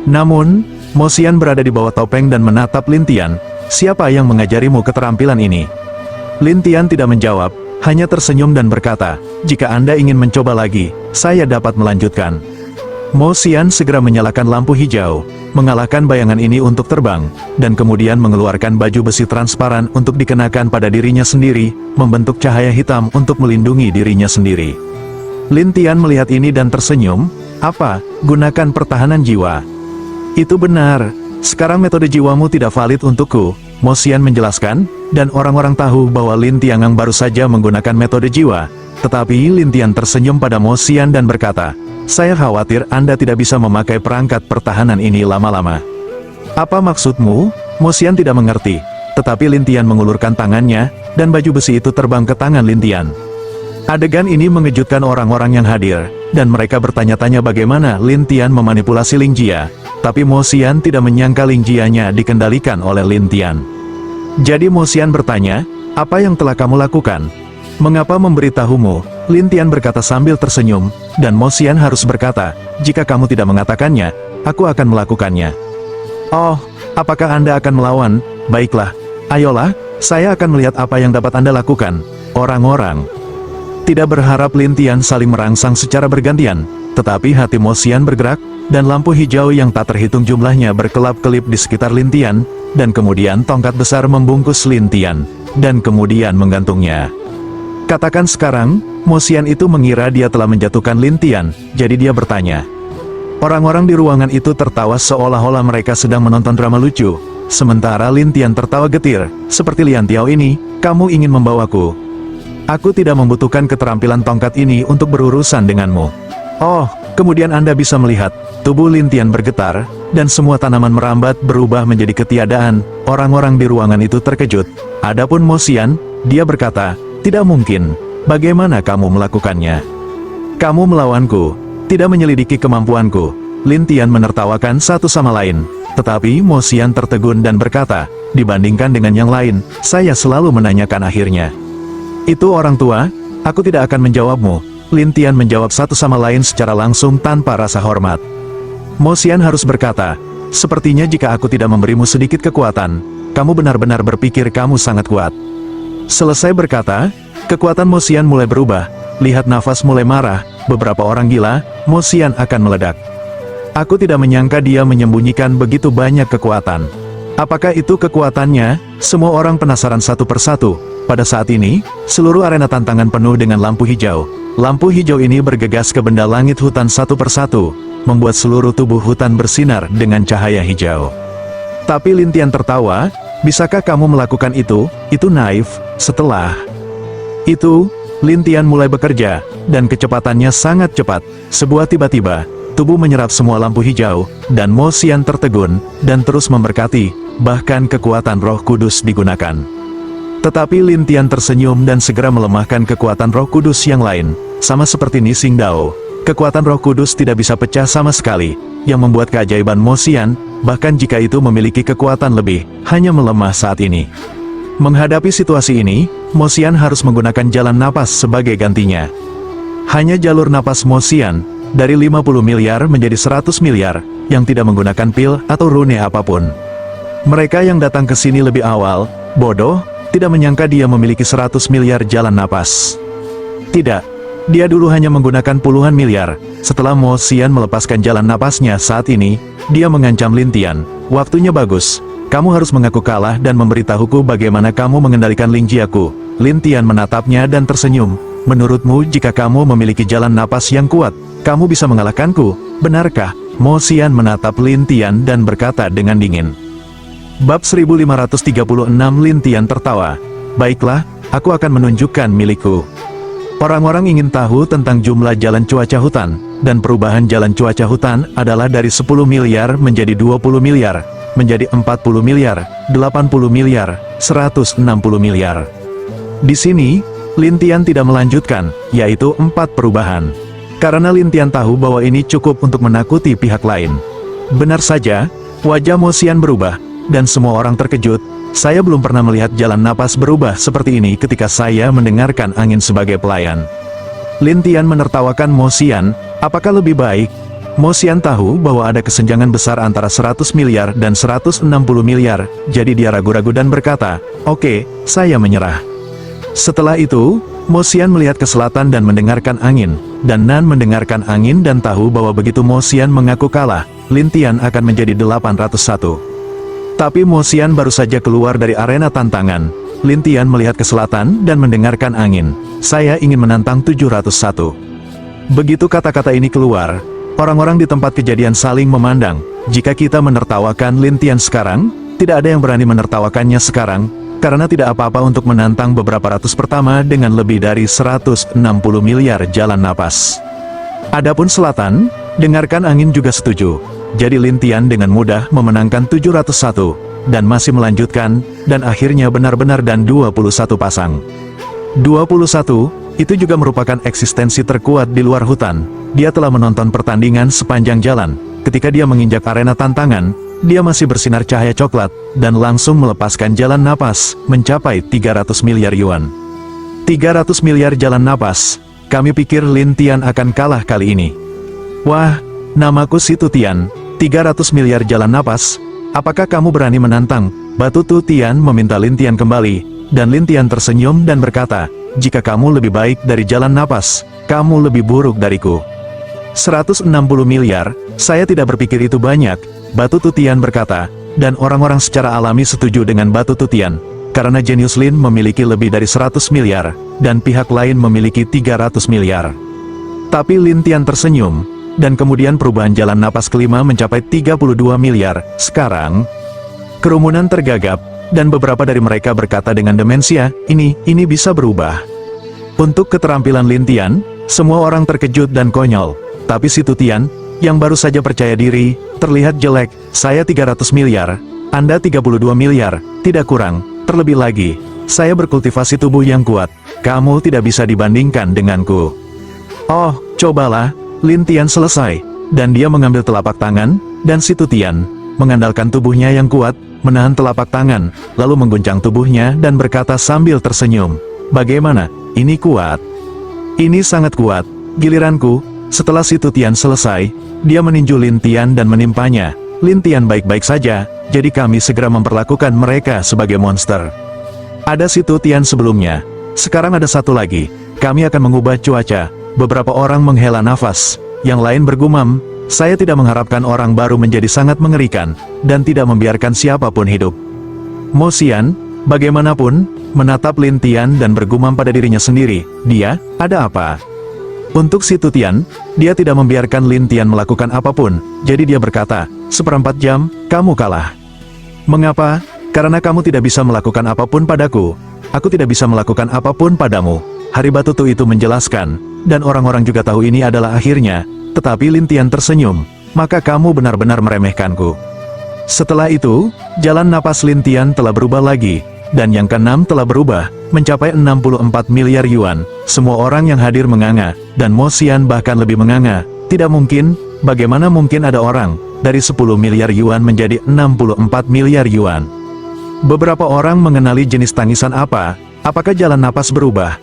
Namun, Mo Xian berada di bawah topeng dan menatap Lin Tian. Siapa yang mengajarimu keterampilan ini? Lin Tian tidak menjawab, hanya tersenyum dan berkata, jika Anda ingin mencoba lagi, saya dapat melanjutkan. Mo Xian segera menyalakan lampu hijau, mengalahkan bayangan ini untuk terbang, dan kemudian mengeluarkan baju besi transparan untuk dikenakan pada dirinya sendiri, membentuk cahaya hitam untuk melindungi dirinya sendiri. Lin Tian melihat ini dan tersenyum, apa, gunakan pertahanan jiwa. Itu benar, sekarang metode jiwamu tidak valid untukku, Mo Xian menjelaskan, dan orang-orang tahu bahwa Lin Tiangang baru saja menggunakan metode jiwa. Tetapi Lin Tian tersenyum pada Mo Xian dan berkata, saya khawatir Anda tidak bisa memakai perangkat pertahanan ini lama-lama. Apa maksudmu? Mo Xian tidak mengerti, tetapi Lin Tian mengulurkan tangannya, dan baju besi itu terbang ke tangan Lin Tian. Adegan ini mengejutkan orang-orang yang hadir, dan mereka bertanya-tanya bagaimana Lin Tian memanipulasi Ling Jia, tapi Mo Xian tidak menyangka Ling Jia-nya dikendalikan oleh Lin Tian. Jadi Mo Xian bertanya, apa yang telah kamu lakukan? Mengapa memberitahumu? Lin Tian berkata sambil tersenyum, dan Mo Xian harus berkata, jika kamu tidak mengatakannya, aku akan melakukannya. Oh, apakah Anda akan melawan? Baiklah, ayolah, saya akan melihat apa yang dapat Anda lakukan. Orang-orang tidak berharap Lin Tian saling merangsang secara bergantian, tetapi hati Mo Xian bergerak, dan lampu hijau yang tak terhitung jumlahnya berkelap-kelip di sekitar Lin Tian, dan kemudian tongkat besar membungkus Lin Tian, dan kemudian menggantungnya. Katakan sekarang, Mo Xian itu mengira dia telah menjatuhkan Lin Tian, jadi dia bertanya. Orang-orang di ruangan itu tertawa seolah-olah mereka sedang menonton drama lucu, sementara Lin Tian tertawa getir, seperti Lian Tiao ini, kamu ingin membawaku. Aku tidak membutuhkan keterampilan tongkat ini untuk berurusan denganmu. Oh, kemudian Anda bisa melihat, tubuh Lin Tian bergetar, dan semua tanaman merambat berubah menjadi ketiadaan. Orang-orang di ruangan itu terkejut. Adapun Mo Xian, dia berkata, tidak mungkin, bagaimana kamu melakukannya? Kamu melawanku, tidak menyelidiki kemampuanku. Lin Tian menertawakan satu sama lain, tetapi Mo Xian tertegun dan berkata, dibandingkan dengan yang lain, saya selalu menanyakan akhirnya. Itu orang tua, aku tidak akan menjawabmu. Lin Tian menjawab satu sama lain secara langsung tanpa rasa hormat. Mo Xian harus berkata, sepertinya jika aku tidak memberimu sedikit kekuatan, kamu benar-benar berpikir kamu sangat kuat. Selesai berkata, kekuatan Mo Xian mulai berubah, lihat nafas mulai marah, beberapa orang gila, Mo Xian akan meledak. Aku tidak menyangka dia menyembunyikan begitu banyak kekuatan. Apakah itu kekuatannya? Semua orang penasaran satu persatu. Pada saat ini, seluruh arena tantangan penuh dengan lampu hijau. Lampu hijau ini bergegas ke benda langit hutan satu persatu, membuat seluruh tubuh hutan bersinar dengan cahaya hijau. Tapi Lin Tian tertawa, bisakah kamu melakukan itu? Itu naif. Setelah itu, Lin Tian mulai bekerja, dan kecepatannya sangat cepat. Sebuah tiba-tiba, tubuh menyerap semua lampu hijau, dan Mo Xian tertegun, dan terus memberkati, bahkan kekuatan Roh Kudus digunakan. Tetapi Lin Tian tersenyum dan segera melemahkan kekuatan Roh Kudus yang lain, sama seperti Nising Dao. Kekuatan Roh Kudus tidak bisa pecah sama sekali, yang membuat keajaiban Mo Xian, bahkan jika itu memiliki kekuatan lebih, hanya melemah saat ini. Menghadapi situasi ini, Mo Xian harus menggunakan jalan napas sebagai gantinya. Hanya jalur napas Mo Xian, dari 50 miliar menjadi 100 miliar, yang tidak menggunakan pil atau rune apapun. Mereka yang datang ke sini lebih awal, bodoh, tidak menyangka dia memiliki 100 miliar jalan napas. Tidak, dia dulu hanya menggunakan puluhan miliar. Setelah Mo Xian melepaskan jalan napasnya saat ini, dia mengancam Lin Tian, waktunya bagus. Kamu harus mengaku kalah dan memberitahuku bagaimana kamu mengendalikan Ling Jiaku. Lin Tian menatapnya dan tersenyum. menurutmu jika kamu memiliki jalan napas yang kuat, kamu bisa mengalahkanku, benarkah? Mo Xian menatap Lin Tian dan berkata dengan dingin. Bab 1536 Lin Tian tertawa. Baiklah, aku akan menunjukkan milikku. Orang-orang ingin tahu tentang jumlah jalan cuaca hutan, dan perubahan jalan cuaca hutan adalah dari 10 miliar menjadi 20 miliar, menjadi 40 miliar, 80 miliar, 160 miliar. Di sini, Lin Tian tidak melanjutkan, yaitu 4 perubahan. Karena Lin Tian tahu bahwa ini cukup untuk menakuti pihak lain. Benar saja, wajah Mo Xian berubah, dan semua orang terkejut. Saya belum pernah melihat jalan napas berubah seperti ini ketika saya mendengarkan angin sebagai pelayan. Lin Tian menertawakan Mo Xian, apakah lebih baik? Mo Xian tahu bahwa ada kesenjangan besar antara 100 miliar dan 160 miliar, jadi dia ragu-ragu dan berkata, "Oke, saya menyerah." Setelah itu, Mo Xian melihat ke selatan dan mendengarkan angin, dan Nan mendengarkan angin dan tahu bahwa begitu Mo Xian mengaku kalah, Lin Tian akan menjadi 801. Tapi Mo Xian baru saja keluar dari arena tantangan. Lin Tian melihat ke selatan dan mendengarkan angin. Saya ingin menantang 701. Begitu kata-kata ini keluar, orang-orang di tempat kejadian saling memandang. Jika kita menertawakan Lin Tian sekarang, tidak ada yang berani menertawakannya sekarang, karena tidak apa-apa untuk menantang beberapa ratus pertama dengan lebih dari 160 miliar jalan napas. Adapun selatan, dengarkan angin juga setuju. Jadi Lin Tian dengan mudah memenangkan 701, dan masih melanjutkan, dan akhirnya benar-benar dan 21 pasang. 21, itu juga merupakan eksistensi terkuat di luar hutan. Dia telah menonton pertandingan sepanjang jalan. Ketika dia menginjak arena tantangan, dia masih bersinar cahaya coklat, dan langsung melepaskan jalan napas, mencapai 300 miliar yuan. 300 miliar jalan napas, kami pikir Lin Tian akan kalah kali ini. Wah, namaku Situ Tian. 300 miliar jalan napas, apakah kamu berani menantang? Batu Tu Tian meminta Lin Tian kembali, dan Lin Tian tersenyum dan berkata, jika kamu lebih baik dari jalan napas, kamu lebih buruk dariku. 160 miliar, saya tidak berpikir itu banyak, Batu Tu Tian berkata, dan orang-orang secara alami setuju dengan Batu Tu Tian, karena jenius Lin memiliki lebih dari 100 miliar, dan pihak lain memiliki 300 miliar. Tapi Lin Tian tersenyum, dan kemudian perubahan jalan napas kelima mencapai 32 miliar. Sekarang, kerumunan tergagap, dan beberapa dari mereka berkata dengan demensia, ini bisa berubah. Untuk keterampilan Lin Tian, semua orang terkejut dan konyol. Tapi Situ Tian, yang baru saja percaya diri, terlihat jelek. Saya 300 miliar, Anda 32 miliar, tidak kurang. Terlebih lagi, saya berkultivasi tubuh yang kuat. Kamu tidak bisa dibandingkan denganku. Oh, cobalah. Lin Tian selesai, dan dia mengambil telapak tangan, dan Situ Tian, mengandalkan tubuhnya yang kuat, menahan telapak tangan, lalu mengguncang tubuhnya dan berkata sambil tersenyum, bagaimana, ini kuat? Ini sangat kuat, giliranku. Setelah Situ Tian selesai, dia meninju Lin Tian dan menimpanya. Lin Tian baik-baik saja, jadi kami segera memperlakukan mereka sebagai monster. Ada Situ Tian sebelumnya, sekarang ada satu lagi, kami akan mengubah cuaca. Beberapa orang menghela nafas, yang lain bergumam, saya tidak mengharapkan orang baru menjadi sangat mengerikan, dan tidak membiarkan siapapun hidup. Mo Xian, bagaimanapun, menatap Lin Tian dan bergumam pada dirinya sendiri, dia, ada apa? Untuk Situ Tian, dia tidak membiarkan Lin Tian melakukan apapun, jadi dia berkata, 1/4 jam, kamu kalah. Mengapa? Karena kamu tidak bisa melakukan apapun padaku, aku tidak bisa melakukan apapun padamu. Hari Batu Tu itu menjelaskan, dan orang-orang juga tahu ini adalah akhirnya, tetapi Lin Tian tersenyum, maka kamu benar-benar meremehkanku. Setelah itu, jalan napas Lin Tian telah berubah lagi, dan yang keenam telah berubah, mencapai 64 miliar yuan. Semua orang yang hadir menganga, dan Mo Xian bahkan lebih menganga. Tidak mungkin, bagaimana mungkin ada orang, dari 10 miliar yuan menjadi 64 miliar yuan. Beberapa orang mengenali jenis tangisan apa, apakah jalan napas berubah?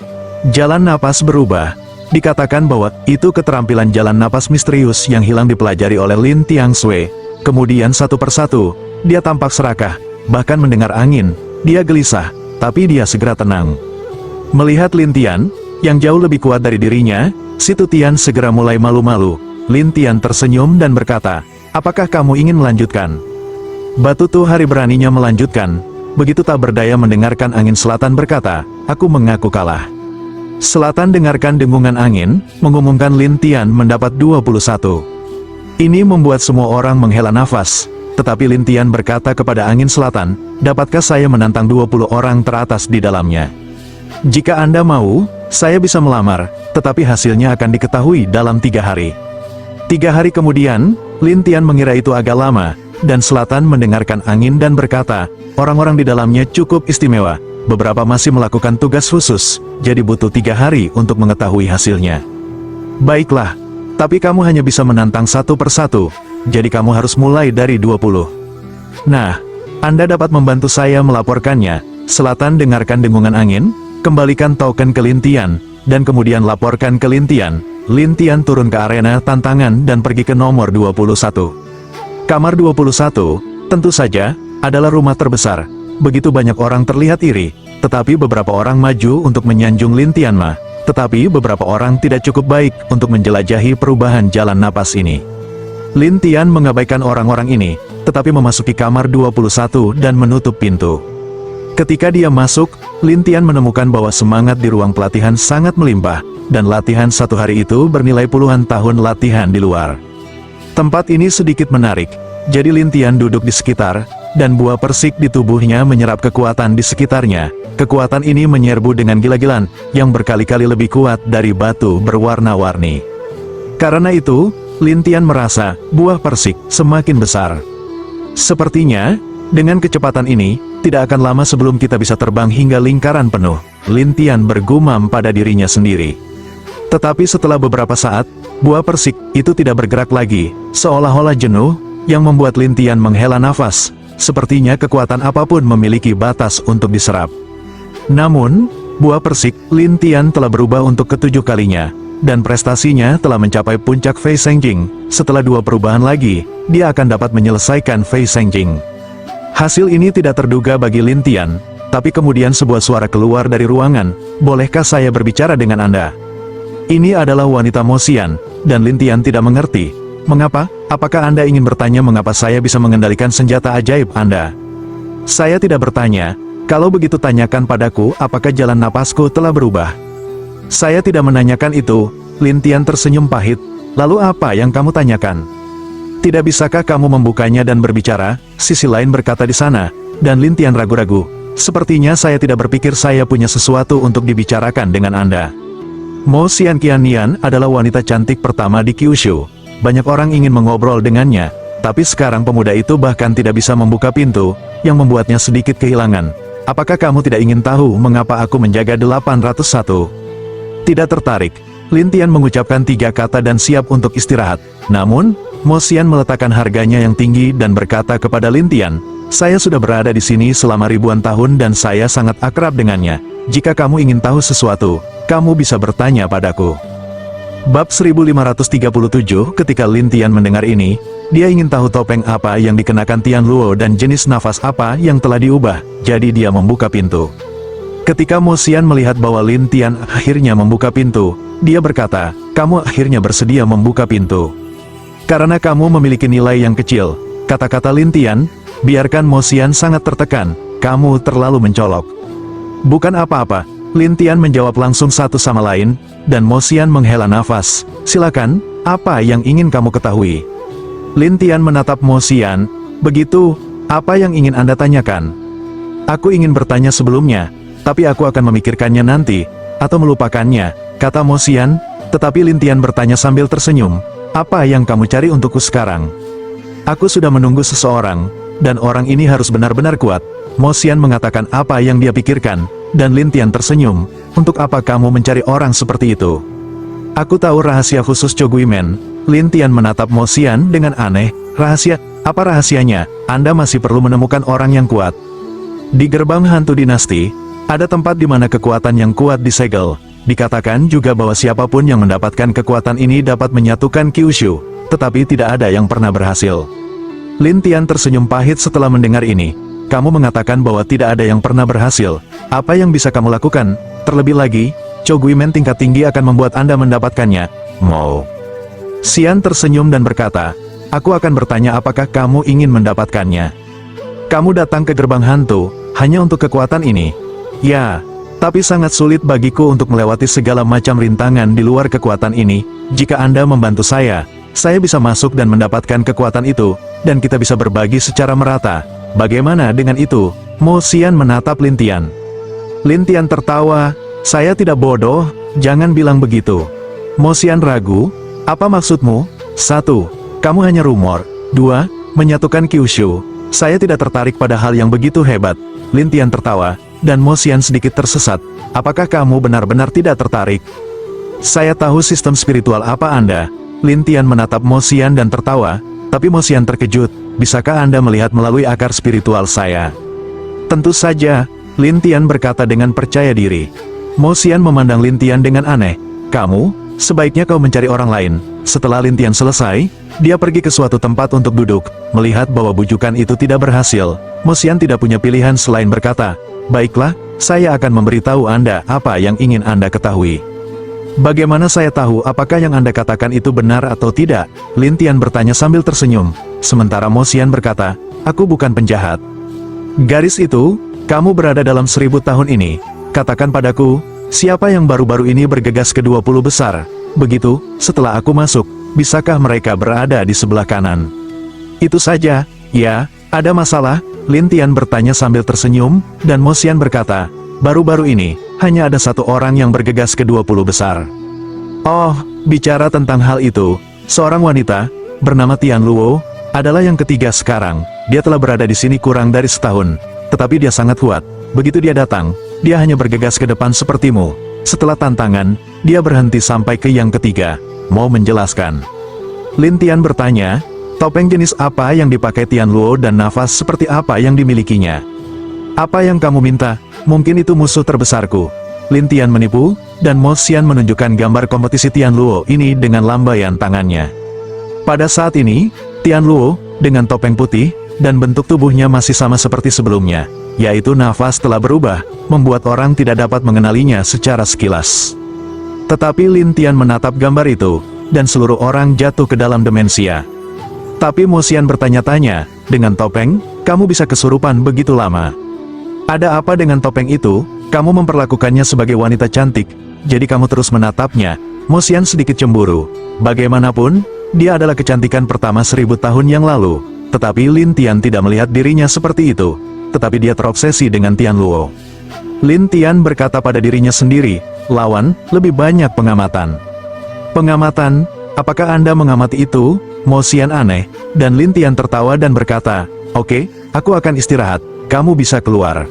Jalan napas berubah. Dikatakan bahwa itu keterampilan jalan napas misterius yang hilang dipelajari oleh Lin Tiangsui. Kemudian satu persatu, dia tampak serakah, bahkan mendengar angin, dia gelisah, tapi dia segera tenang. Melihat Lin Tian, yang jauh lebih kuat dari dirinya, Situ Tian segera mulai malu-malu. Lin Tian tersenyum dan berkata, apakah kamu ingin melanjutkan? Batu Tu hari beraninya melanjutkan, begitu tak berdaya mendengarkan angin selatan berkata, aku mengaku kalah. Selatan dengarkan dengungan angin, mengumumkan Lin Tian mendapat 21. Ini membuat semua orang menghela nafas, tetapi Lin Tian berkata kepada angin selatan, dapatkah saya menantang 20 orang teratas di dalamnya? Jika Anda mau, saya bisa melamar, tetapi hasilnya akan diketahui dalam 3 hari. 3 hari kemudian, Lin Tian mengira itu agak lama, dan selatan mendengarkan angin dan berkata, orang-orang di dalamnya cukup istimewa, beberapa masih melakukan tugas khusus, jadi butuh 3 hari untuk mengetahui hasilnya. Baiklah, tapi kamu hanya bisa menantang satu persatu, jadi kamu harus mulai dari 20. Nah, Anda dapat membantu saya melaporkannya. Selatan dengarkan dengungan angin, kembalikan token ke Lin Tian, dan kemudian laporkan ke Lin Tian. Lin Tian turun ke arena tantangan dan pergi ke nomor 21. Kamar 21, tentu saja, adalah rumah terbesar. Begitu banyak orang terlihat iri, tetapi beberapa orang maju untuk menyanjung Lin Tian Ma. Tetapi beberapa orang tidak cukup baik untuk menjelajahi perubahan jalan napas ini. Lin Tian mengabaikan orang-orang ini, tetapi memasuki kamar 21 dan menutup pintu. Ketika dia masuk, Lin Tian menemukan bahwa semangat di ruang pelatihan sangat melimpah, dan latihan 1 hari itu bernilai puluhan tahun latihan di luar. Tempat ini sedikit menarik, jadi Lin Tian duduk di sekitar, dan buah persik di tubuhnya menyerap kekuatan di sekitarnya. Kekuatan ini menyerbu dengan gila-gilaan, yang berkali-kali lebih kuat dari batu berwarna-warni. Karena itu, Lin Tian merasa, buah persik semakin besar. Sepertinya, dengan kecepatan ini, tidak akan lama sebelum kita bisa terbang hingga lingkaran penuh. Lin Tian bergumam pada dirinya sendiri. Tetapi setelah beberapa saat, buah persik itu tidak bergerak lagi, seolah-olah jenuh, yang membuat Lin Tian menghela nafas. Sepertinya kekuatan apapun memiliki batas untuk diserap. Namun, buah persik Lin Tian telah berubah untuk ke-7 kalinya, dan prestasinya telah mencapai puncak Fei Shengjing. Setelah 2 perubahan lagi, dia akan dapat menyelesaikan Fei Shengjing. Hasil ini tidak terduga bagi Lin Tian, tapi kemudian sebuah suara keluar dari ruangan, bolehkah saya berbicara dengan Anda? Ini adalah wanita Mo Xian, dan Lin Tian tidak mengerti. Mengapa? Apakah Anda ingin bertanya mengapa saya bisa mengendalikan senjata ajaib Anda? Saya tidak bertanya. Kalau begitu tanyakan padaku apakah jalan napasku telah berubah. Saya tidak menanyakan itu. Lin Tian tersenyum pahit. Lalu apa yang kamu tanyakan? Tidak bisakah kamu membukanya dan berbicara? Sisi lain berkata di sana, dan Lin Tian ragu-ragu. Sepertinya saya tidak berpikir saya punya sesuatu untuk dibicarakan dengan Anda. Mo Xian Qiannian adalah wanita cantik pertama di Kyushu. Banyak orang ingin mengobrol dengannya, tapi sekarang pemuda itu bahkan tidak bisa membuka pintu, yang membuatnya sedikit kehilangan. Apakah kamu tidak ingin tahu mengapa aku menjaga 801? Tidak tertarik. Lin Tian mengucapkan 3 kata dan siap untuk istirahat. Namun, Mo Xian meletakkan harganya yang tinggi dan berkata kepada Lin Tian, saya sudah berada di sini selama ribuan tahun dan saya sangat akrab dengannya. Jika kamu ingin tahu sesuatu, kamu bisa bertanya padaku. Bab 1537. Ketika Lin Tian mendengar ini, dia ingin tahu topeng apa yang dikenakan Tian Luo dan jenis nafas apa yang telah diubah, jadi dia membuka pintu. Ketika Mo Xian melihat bahwa Lin Tian akhirnya membuka pintu, dia berkata, kamu akhirnya bersedia membuka pintu. Karena kamu memiliki nilai yang kecil, kata-kata Lin Tian, biarkan Mo Xian sangat tertekan, kamu terlalu mencolok. Bukan apa-apa, Lin Tian menjawab langsung satu sama lain, dan Mo Xian menghela nafas. Silakan, apa yang ingin kamu ketahui? Lin Tian menatap Mo Xian, begitu, apa yang ingin Anda tanyakan? Aku ingin bertanya sebelumnya, tapi aku akan memikirkannya nanti, atau melupakannya, kata Mo Xian, tetapi Lin Tian bertanya sambil tersenyum, apa yang kamu cari untukku sekarang? Aku sudah menunggu seseorang, dan orang ini harus benar-benar kuat. Mo Xian mengatakan apa yang dia pikirkan, dan Lin Tian tersenyum, untuk apa kamu mencari orang seperti itu? Aku tahu rahasia khusus Cho Guimen. Lin Tian menatap Mo Xian dengan aneh, rahasia? Apa rahasianya? Anda masih perlu menemukan orang yang kuat. Di gerbang hantu dinasti, ada tempat di mana kekuatan yang kuat disegel. Dikatakan juga bahwa siapapun yang mendapatkan kekuatan ini dapat menyatukan Kyushu, tetapi tidak ada yang pernah berhasil. Lin Tian tersenyum pahit setelah mendengar ini. Kamu mengatakan bahwa tidak ada yang pernah berhasil. Apa yang bisa kamu lakukan? Terlebih lagi, Cho Guimen tingkat tinggi akan membuat Anda mendapatkannya. Mo Xian tersenyum dan berkata, aku akan bertanya apakah kamu ingin mendapatkannya. Kamu datang ke gerbang hantu, hanya untuk kekuatan ini? Ya, Tapi sangat sulit bagiku untuk melewati segala macam rintangan di luar kekuatan ini. Jika Anda membantu saya bisa masuk dan mendapatkan kekuatan itu, dan kita bisa berbagi secara merata. Bagaimana dengan itu? Mo Xian menatap Lin Tian. Lin Tian tertawa, saya tidak bodoh, jangan bilang begitu. Mo Xian ragu, apa maksudmu? 1. Kamu hanya rumor. 2. Menyatukan Kyushu. Saya tidak tertarik pada hal yang begitu hebat. Lin Tian tertawa, dan Mo Xian sedikit tersesat. Apakah kamu benar-benar tidak tertarik? Saya tahu sistem spiritual apa Anda. Lin Tian menatap Mo Xian dan tertawa, tapi Mo Xian terkejut. Bisakah Anda melihat melalui akar spiritual saya? Tentu saja, Lin Tian berkata dengan percaya diri. Mo Xian memandang Lin Tian dengan aneh. Kamu, sebaiknya kau mencari orang lain. Setelah Lin Tian selesai, dia pergi ke suatu tempat untuk duduk. Melihat bahwa bujukan itu tidak berhasil, Mo Xian tidak punya pilihan selain berkata, baiklah, saya akan memberitahu Anda apa yang ingin Anda ketahui. Bagaimana saya tahu apakah yang Anda katakan itu benar atau tidak? Lin Tian bertanya sambil tersenyum. Sementara Mo Xian berkata, aku bukan penjahat. Garis itu, kamu berada dalam 1000 tahun ini. Katakan padaku, siapa yang baru-baru ini bergegas ke 20 besar? Begitu, setelah aku masuk, bisakah mereka berada di sebelah kanan? Itu saja, ya, ada masalah? Lin Tian bertanya sambil tersenyum, dan Mo Xian berkata, baru-baru ini, hanya ada satu orang yang bergegas ke 20 besar. Oh, bicara tentang hal itu, seorang wanita, bernama Tian Luo, adalah yang ketiga sekarang. Dia telah berada di sini kurang dari setahun, tetapi dia sangat kuat. Begitu dia datang, dia hanya bergegas ke depan sepertimu. Setelah tantangan, dia berhenti sampai ke yang ketiga. Mau menjelaskan? Lin Tian bertanya, topeng jenis apa yang dipakai Tian Luo dan nafas seperti apa yang dimilikinya? Apa yang kamu minta? Mungkin itu musuh terbesarku. Lin Tian menipu, dan Mo Xian menunjukkan gambar kompetisi Tian Luo ini dengan lambaian tangannya. Pada saat ini, Tian Luo, dengan topeng putih, dan bentuk tubuhnya masih sama seperti sebelumnya, yaitu nafas telah berubah, membuat orang tidak dapat mengenalinya secara sekilas. Tetapi Lin Tian menatap gambar itu, dan seluruh orang jatuh ke dalam demensia. Tapi Mo Xian bertanya-tanya, dengan topeng, kamu bisa kesurupan begitu lama. Ada apa dengan topeng itu? Kamu memperlakukannya sebagai wanita cantik, jadi kamu terus menatapnya. Mo Xian sedikit cemburu. Bagaimanapun, dia adalah kecantikan pertama 1000 tahun yang lalu. Tetapi Lin Tian tidak melihat dirinya seperti itu. Tetapi dia terobsesi dengan Tian Luo. Lin Tian berkata pada dirinya sendiri, lawan, lebih banyak pengamatan. Pengamatan? Apakah Anda mengamati itu? Mo Xian aneh, dan Lin Tian tertawa dan berkata, oke, aku akan istirahat, kamu bisa keluar.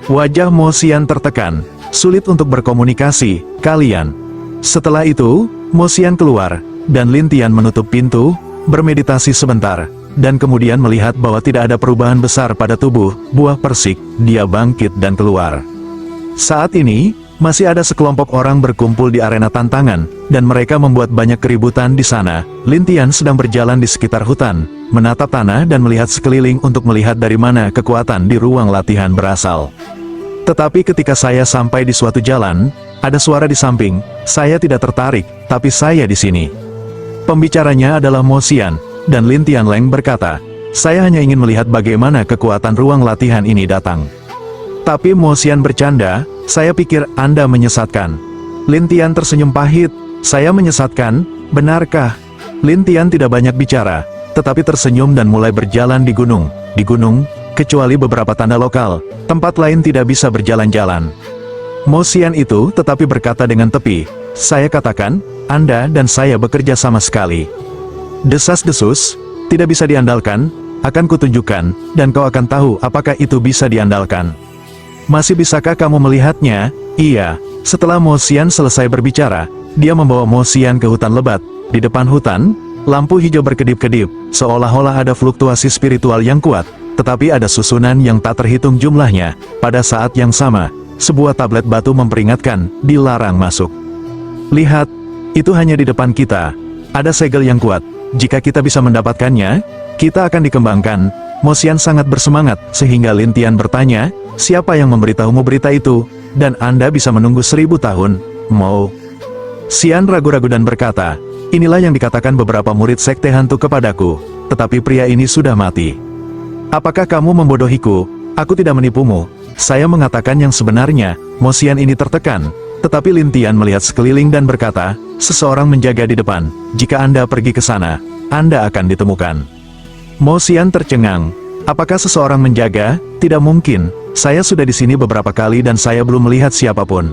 Wajah Mo Xian tertekan, sulit untuk berkomunikasi, kalian. Setelah itu, Mo Xian keluar, dan Lin Tian menutup pintu, bermeditasi sebentar, dan kemudian melihat bahwa tidak ada perubahan besar pada tubuh buah persik, dia bangkit dan keluar. Saat ini, masih ada sekelompok orang berkumpul di arena tantangan, dan mereka membuat banyak keributan di sana. Lin Tian sedang berjalan di sekitar hutan, menatap tanah dan melihat sekeliling untuk melihat dari mana kekuatan di ruang latihan berasal. Tetapi ketika saya sampai di suatu jalan, ada suara di samping, saya tidak tertarik, tapi saya di sini. Pembicaranya adalah Mo Xian, dan Lin Tianleng berkata, saya hanya ingin melihat bagaimana kekuatan ruang latihan ini datang. Tapi Mo Xian bercanda, saya pikir Anda menyesatkan. Lin Tian tersenyum pahit, saya menyesatkan, benarkah? Lin Tian tidak banyak bicara, tetapi tersenyum dan mulai berjalan di gunung. Di gunung, kecuali beberapa tanda lokal, tempat lain tidak bisa berjalan-jalan. Mo Xian itu tetapi berkata dengan tepi, saya katakan, Anda dan saya bekerja sama sekali. Desas-desus, tidak bisa diandalkan, akan kutunjukkan, dan kau akan tahu apakah itu bisa diandalkan. Masih bisakah kamu melihatnya? Iya. Setelah Mo Xian selesai berbicara, dia membawa Mo Xian ke hutan lebat. Di depan hutan, lampu hijau berkedip-kedip, seolah-olah ada fluktuasi spiritual yang kuat, tetapi ada susunan yang tak terhitung jumlahnya. Pada saat yang sama, sebuah tablet batu memperingatkan, dilarang masuk. Lihat, itu hanya di depan kita. Ada segel yang kuat. Jika kita bisa mendapatkannya, kita akan dikembangkan. Mo Xian sangat bersemangat, sehingga Lin Tian bertanya, siapa yang memberitahumu berita itu? Dan Anda bisa menunggu 1000 tahun, Mo. Xian ragu-ragu dan berkata, inilah yang dikatakan beberapa murid sekte hantu kepadaku, tetapi pria ini sudah mati. Apakah kamu membodohiku? Aku tidak menipumu, saya mengatakan yang sebenarnya, Mo Xian ini tertekan. Tetapi Lin Tian melihat sekeliling dan berkata, seseorang menjaga di depan, jika Anda pergi ke sana, Anda akan ditemukan. Mo Xian tercengang. Apakah seseorang menjaga? Tidak mungkin, saya sudah di sini beberapa kali dan saya belum melihat siapapun.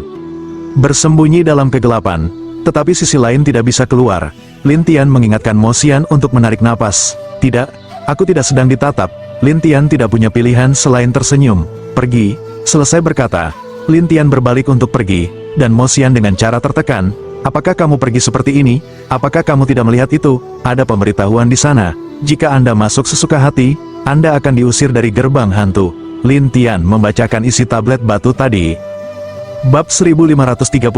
Bersembunyi dalam kegelapan, tetapi sisi lain tidak bisa keluar. Lin Tian mengingatkan Mo Xian untuk menarik napas. Tidak, aku tidak sedang ditatap. Lin Tian tidak punya pilihan selain tersenyum. Pergi. Selesai berkata, Lin Tian berbalik untuk pergi, dan Mo Xian dengan cara tertekan, apakah kamu pergi seperti ini? Apakah kamu tidak melihat itu? Ada pemberitahuan di sana. Jika Anda masuk sesuka hati, Anda akan diusir dari gerbang hantu. Lin Tian membacakan isi tablet batu tadi. Bab 1538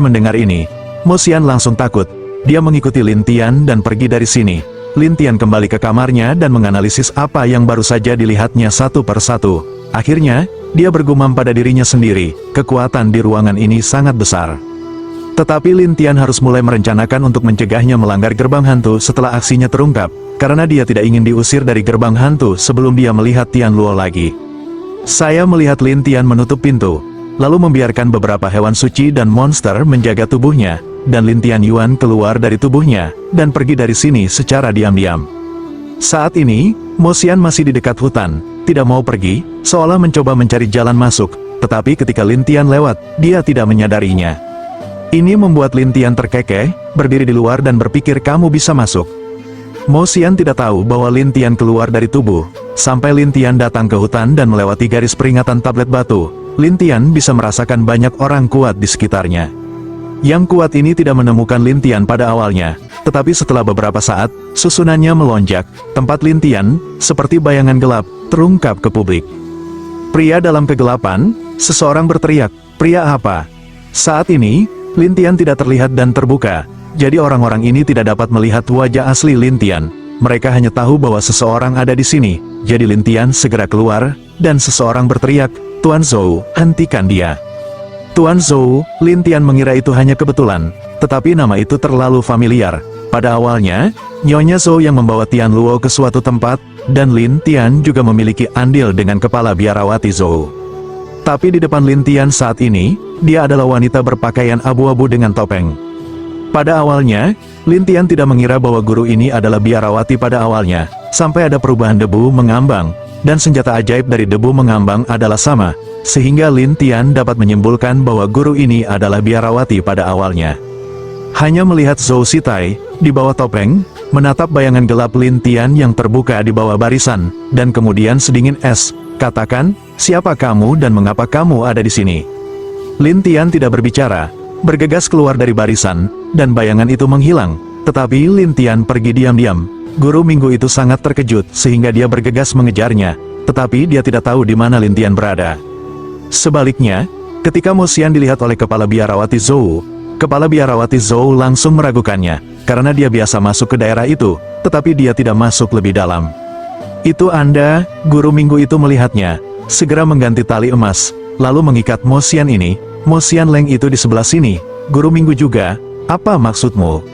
mendengar ini, Mo Xian langsung takut. Dia mengikuti Lin Tian dan pergi dari sini. Lin Tian kembali ke kamarnya dan menganalisis apa yang baru saja dilihatnya satu persatu. Akhirnya, dia bergumam pada dirinya sendiri, kekuatan di ruangan ini sangat besar. Tetapi Lin Tian harus mulai merencanakan untuk mencegahnya melanggar gerbang hantu setelah aksinya terungkap, karena dia tidak ingin diusir dari gerbang hantu sebelum dia melihat Tian Luo lagi. Saya melihat Lin Tian menutup pintu, lalu membiarkan beberapa hewan suci dan monster menjaga tubuhnya, dan Lin Tian Yuan keluar dari tubuhnya, dan pergi dari sini secara diam-diam. Saat ini, Mo Xian masih di dekat hutan, tidak mau pergi, seolah mencoba mencari jalan masuk, tetapi ketika Lin Tian lewat, dia tidak menyadarinya. Ini membuat Lin Tian terkekeh, berdiri di luar dan berpikir kamu bisa masuk. Mo Xian tidak tahu bahwa Lin Tian keluar dari tubuh, sampai Lin Tian datang ke hutan dan melewati garis peringatan tablet batu. Lin Tian bisa merasakan banyak orang kuat di sekitarnya. Yang kuat ini tidak menemukan Lin Tian pada awalnya, tetapi setelah beberapa saat, susunannya melonjak, tempat Lin Tian, seperti bayangan gelap, terungkap ke publik. Pria dalam kegelapan, seseorang berteriak, pria apa? Saat ini, Lin Tian tidak terlihat dan terbuka, jadi orang-orang ini tidak dapat melihat wajah asli Lin Tian. Mereka hanya tahu bahwa seseorang ada di sini, jadi Lin Tian segera keluar, dan seseorang berteriak, Tuan Zhou, hentikan dia. Tuan Zhou, Lin Tian mengira itu hanya kebetulan, tetapi nama itu terlalu familiar. Pada awalnya, Nyonya Zhou yang membawa Tian Luo ke suatu tempat, dan Lin Tian juga memiliki andil dengan kepala biarawati Zhou. Tapi di depan Lin Tian saat ini, dia adalah wanita berpakaian abu-abu dengan topeng. Pada awalnya, Lin Tian tidak mengira bahwa guru ini adalah biarawati pada awalnya, sampai ada perubahan debu mengambang, dan senjata ajaib dari debu mengambang adalah sama, sehingga Lin Tian dapat menyimpulkan bahwa guru ini adalah biarawati pada awalnya. Hanya melihat Zhou Sitai, di bawah topeng, menatap bayangan gelap Lin Tian yang terbuka di bawah barisan, dan kemudian sedingin es, katakan, siapa kamu dan mengapa kamu ada di sini? Lin Tian tidak berbicara, bergegas keluar dari barisan, dan bayangan itu menghilang, tetapi Lin Tian pergi diam-diam. Guru minggu itu sangat terkejut sehingga dia bergegas mengejarnya, tetapi dia tidak tahu di mana Lin Tian berada. Sebaliknya, ketika Mo Xian dilihat oleh kepala biarawati Zhou, kepala biarawati Zhou langsung meragukannya, karena dia biasa masuk ke daerah itu, tetapi dia tidak masuk lebih dalam. Itu Anda, guru minggu itu melihatnya, segera mengganti tali emas, lalu mengikat Mo Xian ini. Mo Xian Leng itu di sebelah sini, guru minggu juga, apa maksudmu?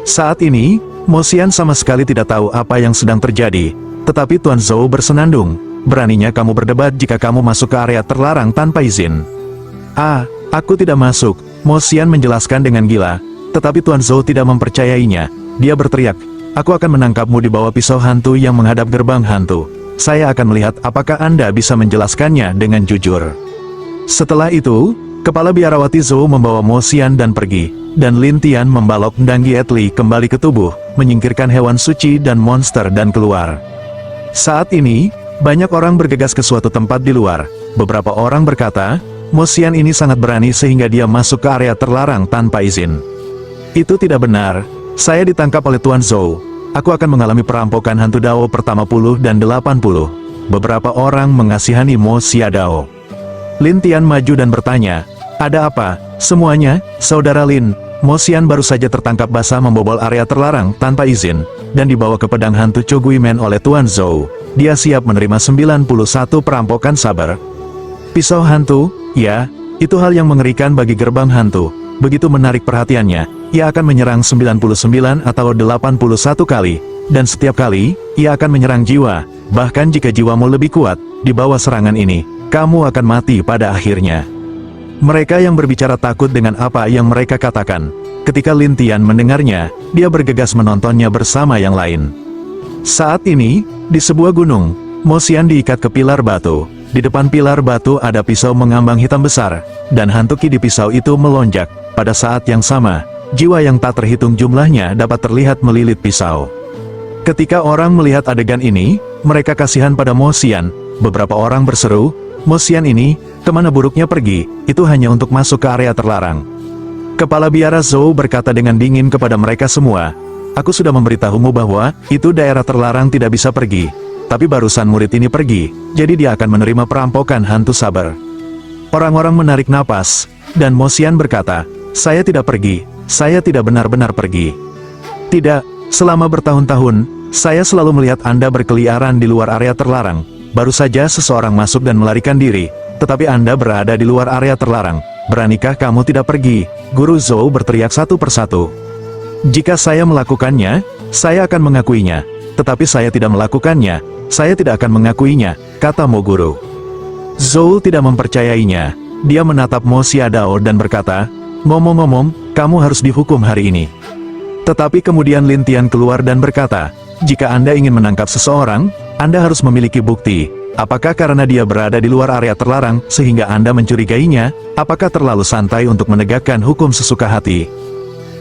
Saat ini, Mo Xian sama sekali tidak tahu apa yang sedang terjadi, tetapi Tuan Zhou bersenandung, beraninya kamu berdebat jika kamu masuk ke area terlarang tanpa izin. Ah, aku tidak masuk, Mo Xian menjelaskan dengan gila, tetapi Tuan Zhou tidak mempercayainya, dia berteriak, aku akan menangkapmu di bawah pisau hantu yang menghadap gerbang hantu. Saya akan melihat apakah Anda bisa menjelaskannya dengan jujur. Setelah itu, kepala biarawati Zhou membawa Mo Xian dan pergi, dan Lin Tian membalok Dang Gietli kembali ke tubuh, menyingkirkan hewan suci dan monster dan keluar. Saat ini, banyak orang bergegas ke suatu tempat di luar. Beberapa orang berkata, Mo Xian ini sangat berani sehingga dia masuk ke area terlarang tanpa izin. Itu tidak benar, saya ditangkap oleh Tuan Zhou. Aku akan mengalami perampokan hantu Dao pertama 10 dan 80. Beberapa orang mengasihani Mo Xiadao. Lin Tian maju dan bertanya, ada apa? Semuanya, Saudara Lin, Mo Xian baru saja tertangkap basah membobol area terlarang tanpa izin, dan dibawa ke pedang hantu Choguimen oleh Tuan Zhou. Dia siap menerima 91 perampokan sabar. Pisau hantu, ya, itu hal yang mengerikan bagi gerbang hantu. Begitu menarik perhatiannya, ia akan menyerang 99 atau 81 kali, dan setiap kali, ia akan menyerang jiwa. Bahkan jika jiwamu lebih kuat, di bawah serangan ini, kamu akan mati pada akhirnya. Mereka yang berbicara takut dengan apa yang mereka katakan. Ketika Lin Tian mendengarnya, dia bergegas menontonnya bersama yang lain. Saat ini, di sebuah gunung, Mo Xian diikat ke pilar batu. Di depan pilar batu ada pisau mengambang hitam besar, dan hantu ki di pisau itu melonjak. Pada saat yang sama, jiwa yang tak terhitung jumlahnya dapat terlihat melilit pisau. Ketika orang melihat adegan ini, mereka kasihan pada Mo Xian. Beberapa orang berseru, Mo Xian ini, kemana buruknya pergi, itu hanya untuk masuk ke area terlarang. Kepala biara Zhou berkata dengan dingin kepada mereka semua, aku sudah memberitahumu bahwa, itu daerah terlarang tidak bisa pergi. Tapi barusan murid ini pergi, jadi dia akan menerima perampokan hantu sabar. Orang-orang menarik napas, dan Mo Xian berkata, saya tidak pergi, saya tidak benar-benar pergi. Tidak, selama bertahun-tahun, saya selalu melihat Anda berkeliaran di luar area terlarang. Baru saja seseorang masuk dan melarikan diri, tetapi Anda berada di luar area terlarang. Beranikah kamu tidak pergi? Guru Zhou berteriak satu persatu. Jika saya melakukannya, saya akan mengakuinya. Tetapi saya tidak melakukannya, saya tidak akan mengakuinya, kata Mo Guru. Zhou tidak mempercayainya. Dia menatap Mo Xiadao dan berkata, ngomong-ngomong, kamu harus dihukum hari ini. Tetapi kemudian Lin Tian keluar dan berkata, jika Anda ingin menangkap seseorang, Anda harus memiliki bukti. Apakah karena dia berada di luar area terlarang, sehingga Anda mencurigainya? Apakah terlalu santai untuk menegakkan hukum sesuka hati?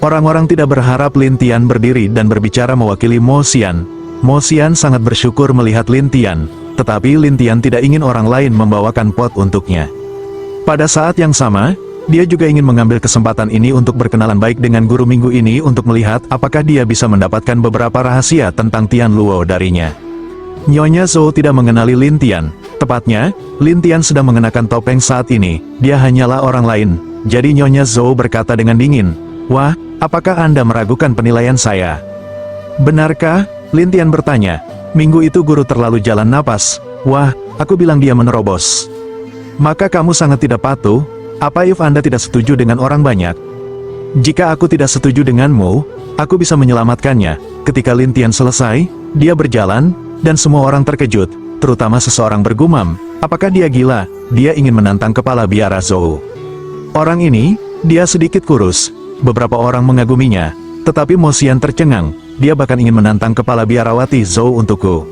Orang-orang tidak berharap Lin Tian berdiri dan berbicara mewakili Mo Xian. Mo Xian sangat bersyukur melihat Lin Tian, tetapi Lin Tian tidak ingin orang lain membawakan pot untuknya. Pada saat yang sama, dia juga ingin mengambil kesempatan ini untuk berkenalan baik dengan guru minggu ini untuk melihat apakah dia bisa mendapatkan beberapa rahasia tentang Tian Luo darinya. Nyonya Zhou tidak mengenali Lin Tian. Tepatnya, Lin Tian sedang mengenakan topeng saat ini, dia hanyalah orang lain. Jadi Nyonya Zhou berkata dengan dingin, wah, apakah Anda meragukan penilaian saya? Benarkah? Lin Tian bertanya. Minggu itu guru terlalu jalan napas. Wah, aku bilang dia menerobos. Maka kamu sangat tidak patuh. Apa if Anda tidak setuju dengan orang banyak? Jika aku tidak setuju denganmu, aku bisa menyelamatkannya. Ketika Lin Tian selesai, dia berjalan, dan semua orang terkejut, terutama seseorang bergumam, apakah dia gila? Dia ingin menantang kepala biara Zhou. Orang ini, dia sedikit kurus. Beberapa orang mengaguminya, tetapi Mo Xian tercengang. Dia bahkan ingin menantang kepala biarawati Zhou untukku.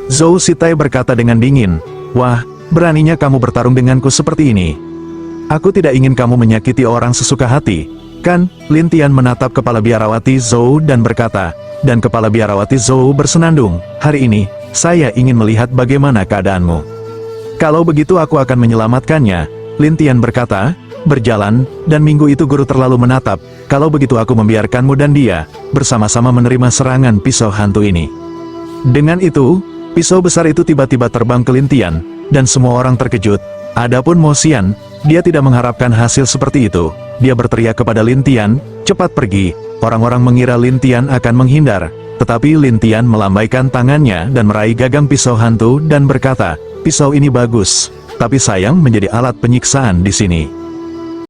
Zhou Sitai berkata dengan dingin, wah, beraninya kamu bertarung denganku seperti ini. Aku tidak ingin kamu menyakiti orang sesuka hati, kan? Lin Tian menatap kepala biarawati Zhou dan berkata, dan kepala biarawati Zhou bersenandung, hari ini, saya ingin melihat bagaimana keadaanmu. Kalau begitu aku akan menyelamatkannya, Lin Tian berkata, berjalan, dan minggu itu guru terlalu menatap, kalau begitu aku membiarkanmu dan dia, bersama-sama menerima serangan pisau hantu ini. Dengan itu, pisau besar itu tiba-tiba terbang ke Lin Tian, dan semua orang terkejut. Adapun Mo Xian, dia tidak mengharapkan hasil seperti itu. Dia berteriak kepada Lin Tian, cepat pergi. Orang-orang mengira Lin Tian akan menghindar, tetapi Lin Tian melambaikan tangannya dan meraih gagang pisau hantu dan berkata, pisau ini bagus, tapi sayang menjadi alat penyiksaan di sini.